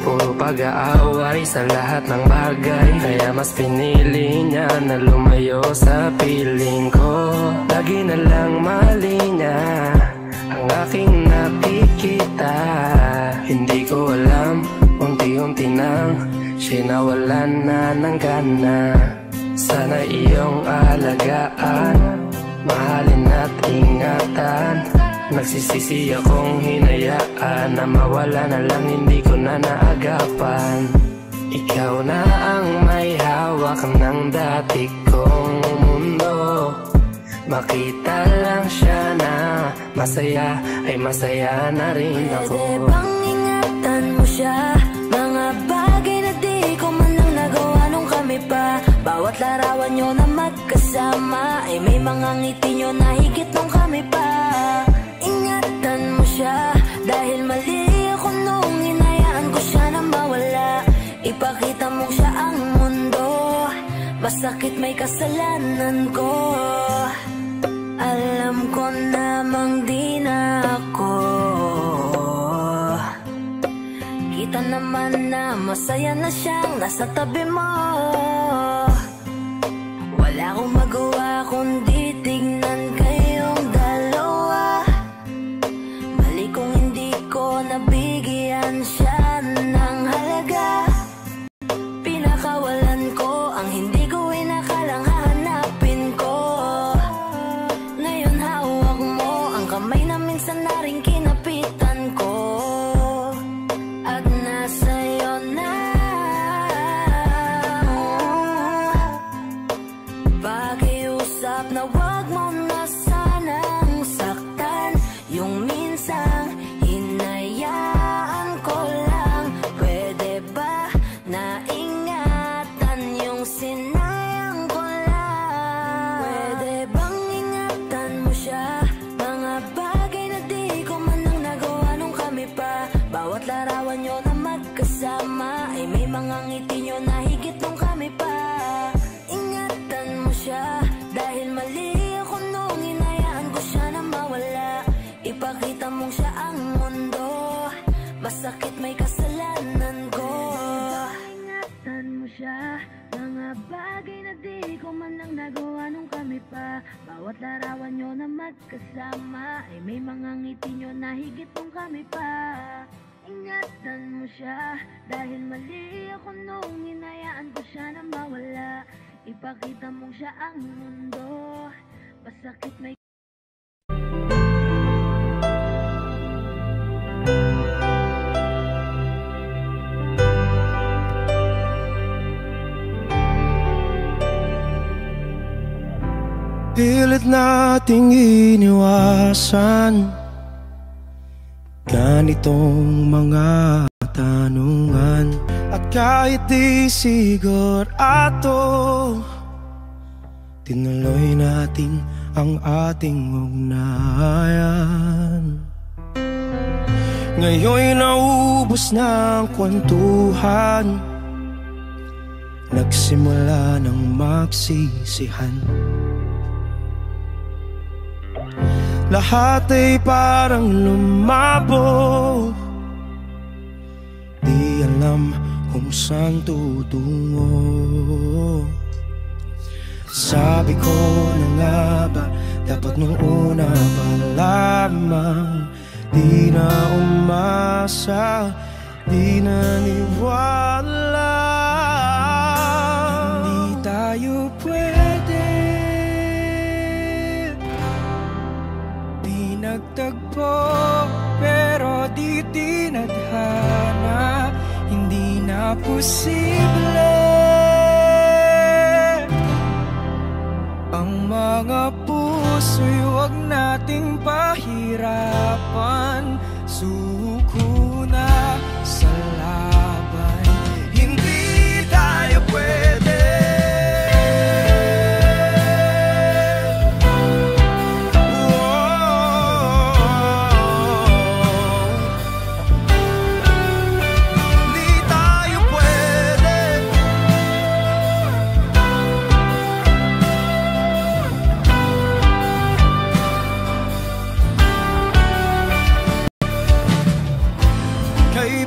Puro pag-aaway sa lahat ng bagay, kaya mas pinili niya na lumayo sa piling ko. Lagi na lang mali niya ang aking nakikita. Hindi ko alam, unti-unti nang siya nawalan na ng gana. Sana iyong alagaan, mahalin at ingatan. Nagsisisi akong hinayaan na mawala na lang, hindi ko na naagapan. Ikaw na ang may hawak ng dati kong mundo. Makita lang siya na masaya, ay masaya na rin ako. Pwede bang ingatan mo siya? Mga bagay na di ko man lang nagawa nung kami pa. Bawat larawan nyo na magkasama ay may mga ngiti nyo na higit nung kami pa. Ingatan mo siya dahil mali ako nung hinayaan ko siya na mawala. Ipakita mo siya ang mundo, masakit may kasalanan ko. Alam ko namang di na ako. Kita naman na masaya na siyang nasa tabi mo. Wala akong magawa kundi tignan kayong dalawa. Mali kung hindi ko nabigyan siya ng halaga. Pinakawalan ko ang hindi ko inakalang hahanapin ko. Ngayon hawak mo ang kamay na minsan na rin kinapitan ko. At nasa'yo na pakiusap na wag mo na sanang saktan. Yung minsang hinayaan ko lang. Pwede ba na ingatan yung sinayang ko lang? Pwede bang ingatan mo siya? Mga bagay na di ko man lang nagawa nung kami pa. Bawat larawan nyo na magkasama ay may mga ngiti nyo na higit nung kami pa. Ingatan mo siya dahil mali ako nung hinayaan ko siya na mawala. Ipakita mong siya ang mundo, masakit may kasalanan ko. Ingatan mo siya, mga bagay na di ko man lang nagawa nung kami pa. Bawat larawan nyo na magkasama ay may mga ngiti nyo na higit nung kami pa. Ingatan mo siya dahil mali ako nung hinayaan ko siya na mawala. Ipakita mong siya ang mundo, masakit may Pilit nating iniwasan ganitong mga tanungan. At kahit di sigurado, tinuloy natin ang ating ugnayan. Ngayon'y naubos na ang kwentuhan, nagsimula ng magsisihan. Lahat ay parang lumabo, di alam kung saan tutungo. Sabi ko na nga ba, dapat nung una pa lamang, di na umasa, di naniwala. Hindi tayo pwede, pinagtagpo pero di tinadhana. Hindi na posible ang mga puso'y huwag nating pahirapan. Suko na sa laban, hindi tayo pwede.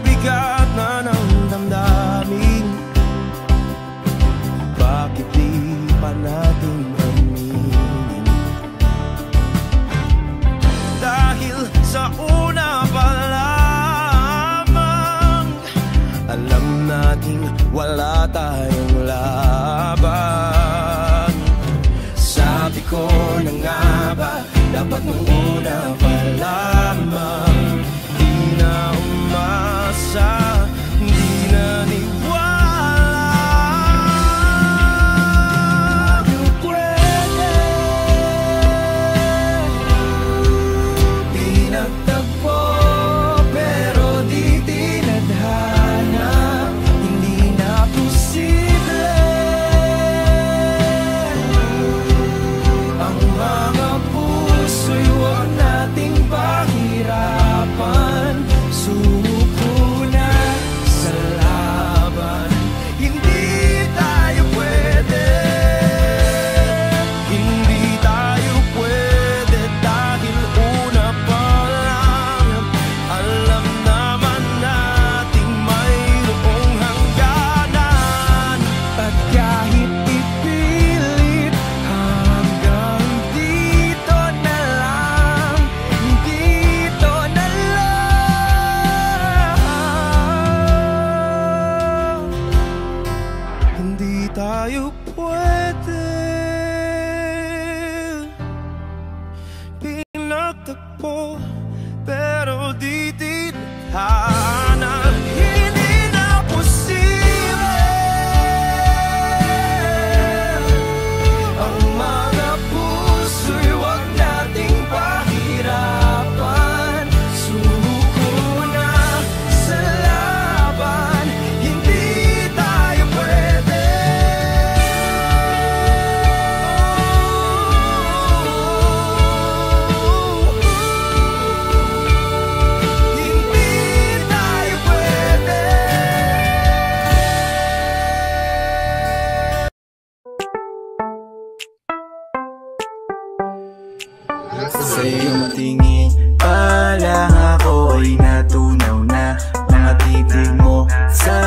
Bigat na ng damdamin, bakit di pa natin aminin? Dahil sa una pa lamang, alam nating wala tayong laban. Sabi ko na nga ba, dapat nung una pa lamang, di na umasa, di naniwala. You pwede, pinagtagpo pero di tinadhana. Hindi na posible ang mga puso'y huwag nating pahirapan. Suko na sa laban, hindi tayo pwede. Hindi tayo pwede dahil una pa lang, alam naman nating mayroong hangganan. At kahit ipilit hanggang dito na lang, dito na lang, hindi tayo pwede. Pinagtagpo pero di tinadhana. Hindi na posible ang mga puso'y huwag nating pahirapan. Suko na sa laban, hindi tayo pwede. Hindi tayo pwede. Sa iyong tingin pa lang ako ay natunaw na. Mga titig mo sa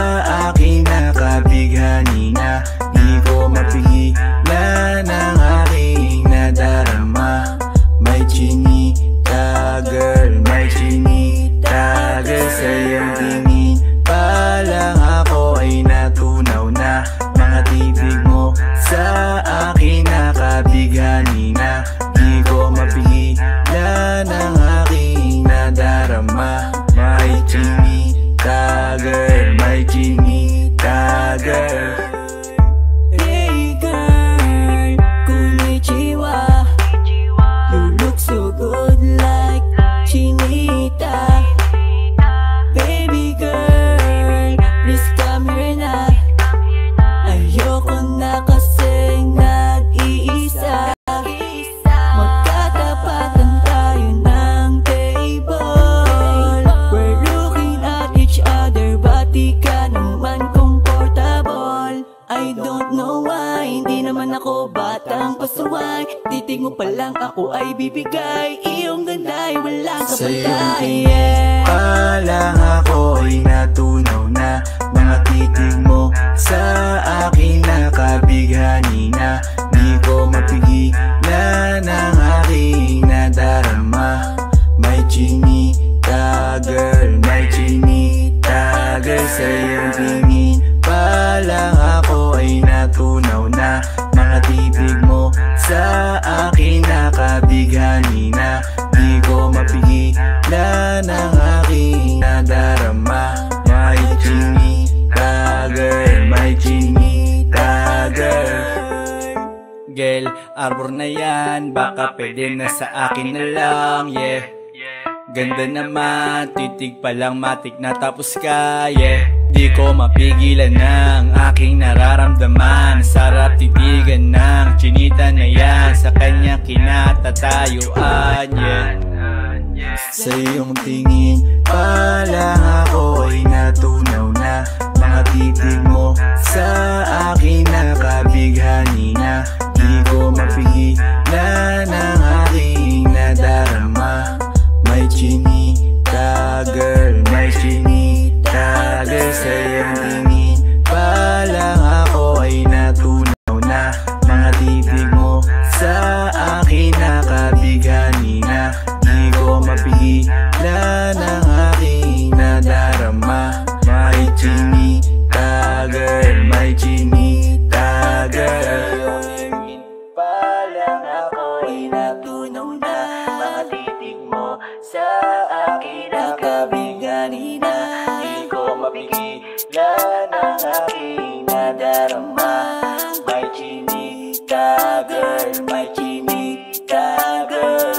akin nakabighani na. Di ko mapigilan ang aking nadarama. May chinita girl, may chinita girl. Sa iyong tingin pa lang ako ay natunaw na. Mga titig mo sa akin nakabighani na. Di ko mapigilan ang aking nadarama. May chinita girl, may chinita girl. Hey girl, konnichiwa. You look so good like chinita. Baby girl, please come here na. Ayoko na kasing nag-iisa. Magkatapatan tayo ng table. We're looking at each other, but di ka naman comfortable. I don't know why, hindi naman ako batang pasuway. Titig mo pa lang ako ay bibigay. Iyong ganda'y walang Sa iyong kapatay. tingin pa lang ako ay natunaw Sa iyong tingin pa lang ako ay natunaw na. Mga titig mo sa akin nakabighani na. Di ko mapigilan ang aking nadarama. May chinita girl, may chinita girl. Girl, arbor na yan, baka pwede na sa akin na lang, yeah. Ganda naman, titig pa lang matik na tapos ka, yeah. Di ko mapigilan ng aking nararamdaman. Sarap titigan ng chinita na yan, sa kanya kinatatayuan, yeah. Sa iyong tingin pa lang ako ay natunaw na. Mga titig mo sa akin nakabighani na. Di ko mapigilan ang aking nadarama. May chinita girl, may chinita girl. Sa iyong tingin pa lang ako ay natunaw na. Mga titig mo sa akin nakabighani na. Di ko mapigilan ang aking nadarama. May chinita girl, may chinita girl. Sa akin nakabighani na. Di ko mapigilan ang aking nadarama. May chinita girl, may chinita girl.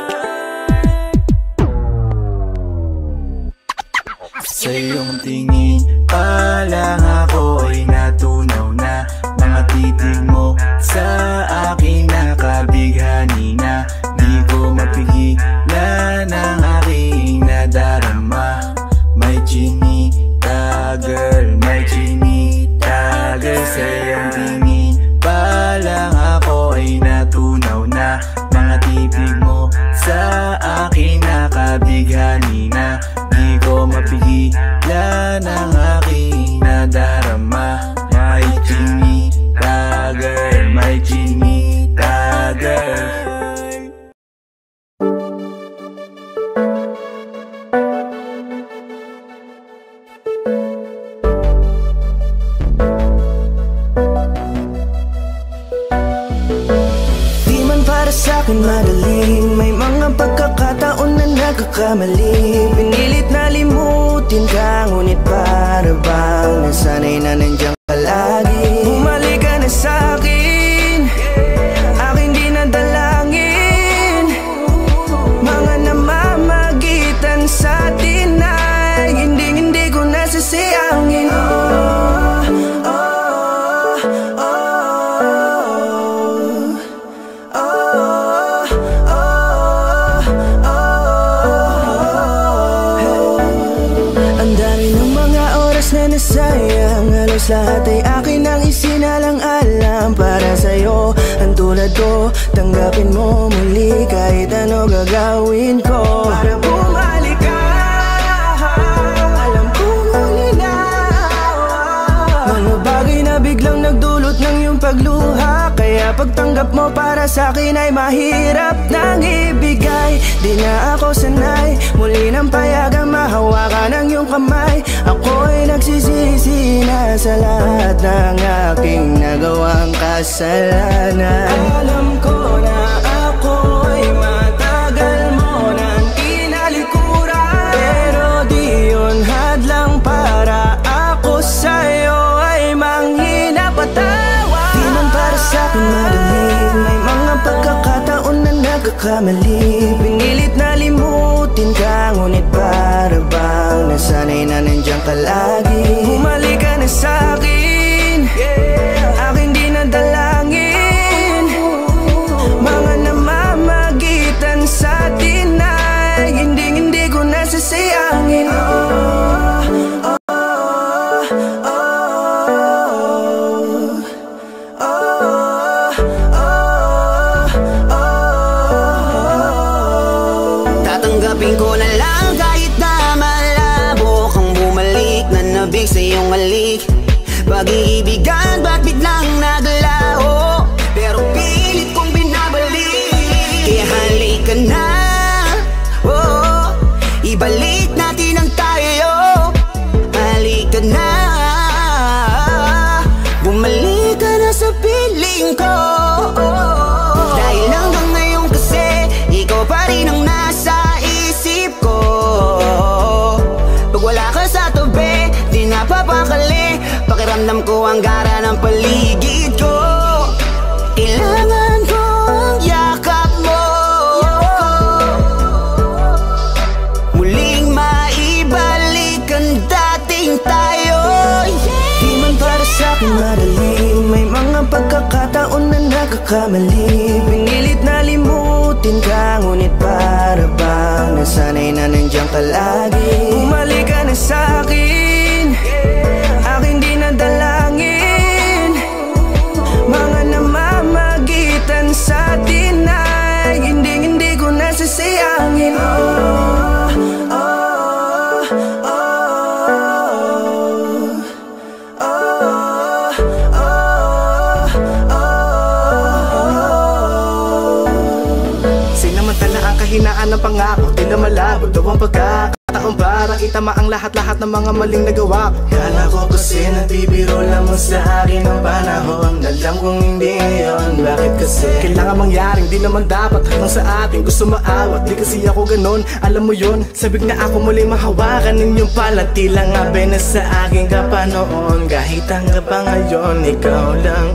Sa iyong tingin pa lang ako ay natunaw na. Mga titig mo sa akin nakabighani na. Di ko mapigilan ang aking nadarama. May chinita girl, may chinita girl. Sa iyong tingin pa lang ako ay natunaw na. Mga titig mo sa akin nakabighani na. Di ko mapigilan ang aking nadarama. May chinita girl, may chinita girl. Di man para sa'kin madaling, may mga pagkakataon na nagkakamali. Pinilit na limutin ka, ngunit para bang nasanay na nandiyan ka lagi. Bumalik ka na sa'kin, aking dinadalangin. Mga namamagitan sa atin ay hindi ko nasasayangin. Sayang, halos lahat ay akin ang isinalang-alam para sa'yo. Ang tulad ko, tanggapin mo muli kahit ano gagawin ko. Para bumalik ka, alam ko ngunit na mga bagay na biglang nagdulot ng iyong pagluha. Kaya pagtanggap mo para sa'kin ay mahirap nang ibigay. Di na ako sanay, muli nang payagang mahawakan ang iyong kamay. Ako'y nagsisisi na sa lahat ng aking nagawang kasalanan. Alam ko na ako'y matagal mo nang kinalikuran, pero di yun hadlang para ako sa'yo ay manghina patawa. Di man para sa'kin madaling, may mga pagkakataon na nagkakamali. Pinilit na limutin ka, ngunit para bang nasanay na nandiyan ka lagi. Bumalik ka na sa'kin, aking dinadalangin. Mga namamagitan sa atin ay hindi ko nasasayangin. Tatanggapin ko na lang kahit na malabo kang bumalik na nabig sa iyong halik. Pag-iibigan ba't biglang naglaho, pero pilit kong binabalik. Kaya halika na, oh, ibalik natin ang tayo. Halika na, Ramdam ko ang gara ng paligid ko. Kailangan ko ang yakap mo, muling maibalik ang dating tayo. Di man para sa'kin madali, may mga pagkakataon na nagkakamali. Pinilit na limutin ka, ngunit para bang nasanay na nandiyan ka lagi. Bumalik ka na sa'kin, aking di nadalangin. Mga namamagitan sa atin ay hindi ko nasasayangin. Sinamantala ang kahinaan ng pangako, di na malabo daw ang pagkakataon para itama ang lahat-lahat ng mga maling nagawa ko. Kala ko kasi nabibiro lamang sa akin ang panahon. Alam kong hindi ngayon, bakit kasi kailangan mangyaring di naman dapat hanggang sa atin gusto maawat. Di kasi ako ganon, alam mo yun. Sabik na ako muli mahawakan ninyong palati lang abe na sa akin ka pa noon. Kahit hanggang pa ngayon, ikaw lang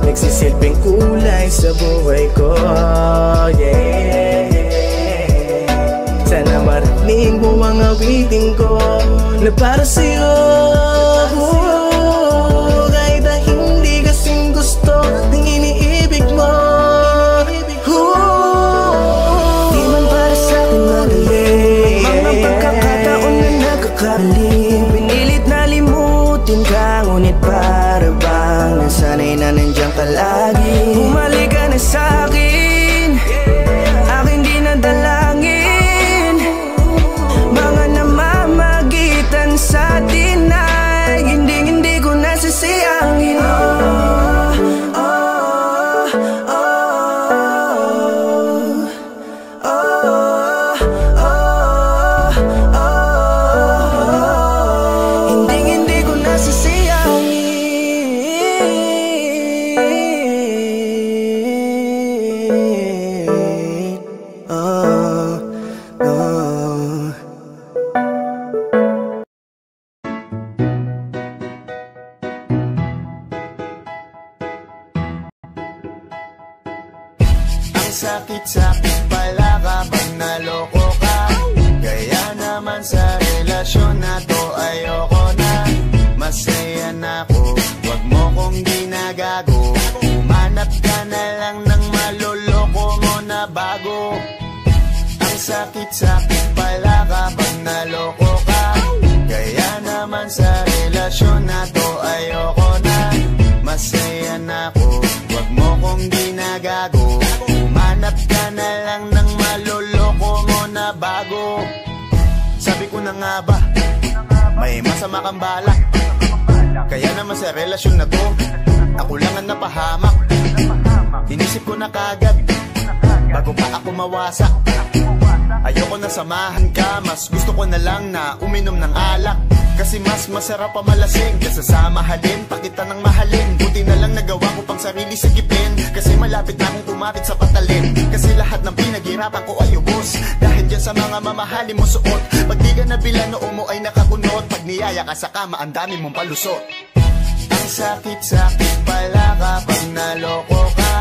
nagsisilbing kulay sa buhay ko, yeah. Sana marinig mo ang awitin ko na para sa'yo, kahit na hindi kasing gusto ng iniibig mo. Di man para sa'kin madali, mga pagkakataon na nagkakamali. Pinilit na limutin ka, ngunit para bang nasanay na nandiyan ka lagi. Bumalik ka na sa'kin, aking di nadalangin. Mga namamagitan sa atin ay hindi ko nasasayangin. Hindi ko nasasayangin. Sakit-sakit pala kapag naloko ka. Kaya naman sa relasyon na to ayoko na. Masaya na ako, wag mo kong ginagago. Umanap ka na lang ng maloloko mo na bago. Ang sakit-sakit pala kapag naloko ka. Kaya naman sa relasyon na to ayoko na. Masaya na ako, wag mo kong ginagago. Umanap ka na lang ng maloloko mo na bago. Sabi ko na nga ba, may masama kang balak. Kaya naman sa relasyon na to, ako lang ang napahamak. Inisip ko na kagad, bago pa ako mawasak. Ayoko na samahan ka, mas gusto ko na lang na uminom ng alak. Kasi mas masarap pa malasing kaysa sa mahalin, pakita ng mahalin. Buti na lang nagawa ko pang sarili sigipin, kasi malapit na akong kumapit sa patalin. Kasi lahat ng pinaghirapan ko ay ubos dahil dyan sa mga mamahalin mo suot. Pag di ka nabila noo mo ay nakakunot, pag niyaya ka sa kama ang dami mong palusot. Ang sakit-sakit pala kapag naloko ka.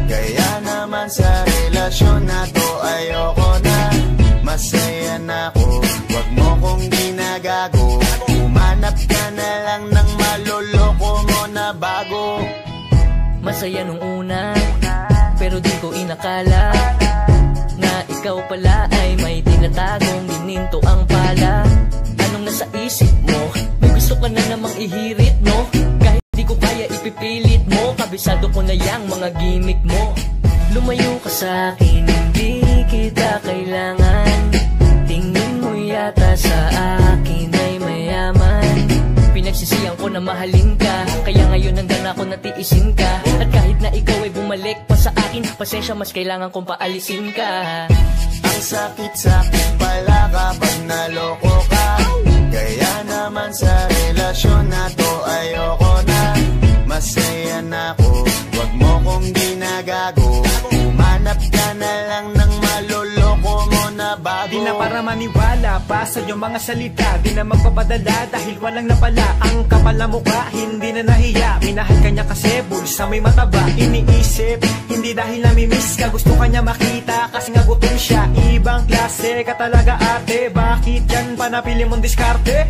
Kaya naman sa relasyon na to ayoko na. Masaya na ako, wag mo kong ginagago. Umanap ka na lang ng maloloko mo na bago. Masaya nung una, pero di ko inakala na ikaw pala ay may tinatagong gininto ang pala. Anong nasa isip mo? May gusto ka na namang ihirit, no? Kahit di ko kaya ipipilit mo, kabisado ko na yang mga gimmick mo. Lumayo ka sa'kin, hindi kita kailangan. Tingin mo yata sa akin ay mayaman. Pinagsisiyang ko na mahalin ka, kaya ngayon hanggang ako natiisin ka. At kahit na ikaw ay bumalik pa sa akin, pasensya mas kailangan kong paalisin ka. Ang sakit-sakit pala kapag naloko ka. Kaya naman sa relasyon na to ayoko na. Masaya na ako, wag mo kong ginagago. Umanap ka na lang ng maloloko mo na bago. Di na para na maniwala pa sa iyong mga salita. Di na magpapadala dahil walang napala. Ang kapal na mukha, hindi na nahiya. Minahal kanya kasi bulsa may mataba. Iniisip, hindi dahil namimiss ka. Gusto kanya makita kasi nga gutom siya. Ibang klase ka talaga ate. Bakit yan pa napili mong diskarte?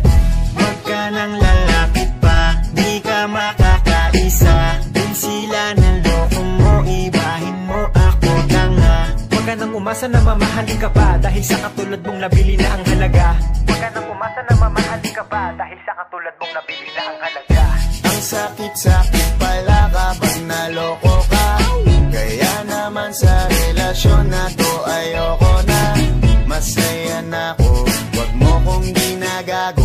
Huwag ka nang lalapit pa, di ka makakaisa. Dun sila ng loko mo, ibahin mo ako tanga. Huwag ka nang umasa na mamahalin ka pa, dahil sa katulad mong nabili na ang halaga. Huwag ka nang umasa na mamahalin ka pa, dahil sa katulad mong nabili na ang halaga. Ang sakit-sakit pala kapag naloko ka. Kaya naman sa relasyon na to ayoko na. Masaya na ako, huwag mo kong ginagago.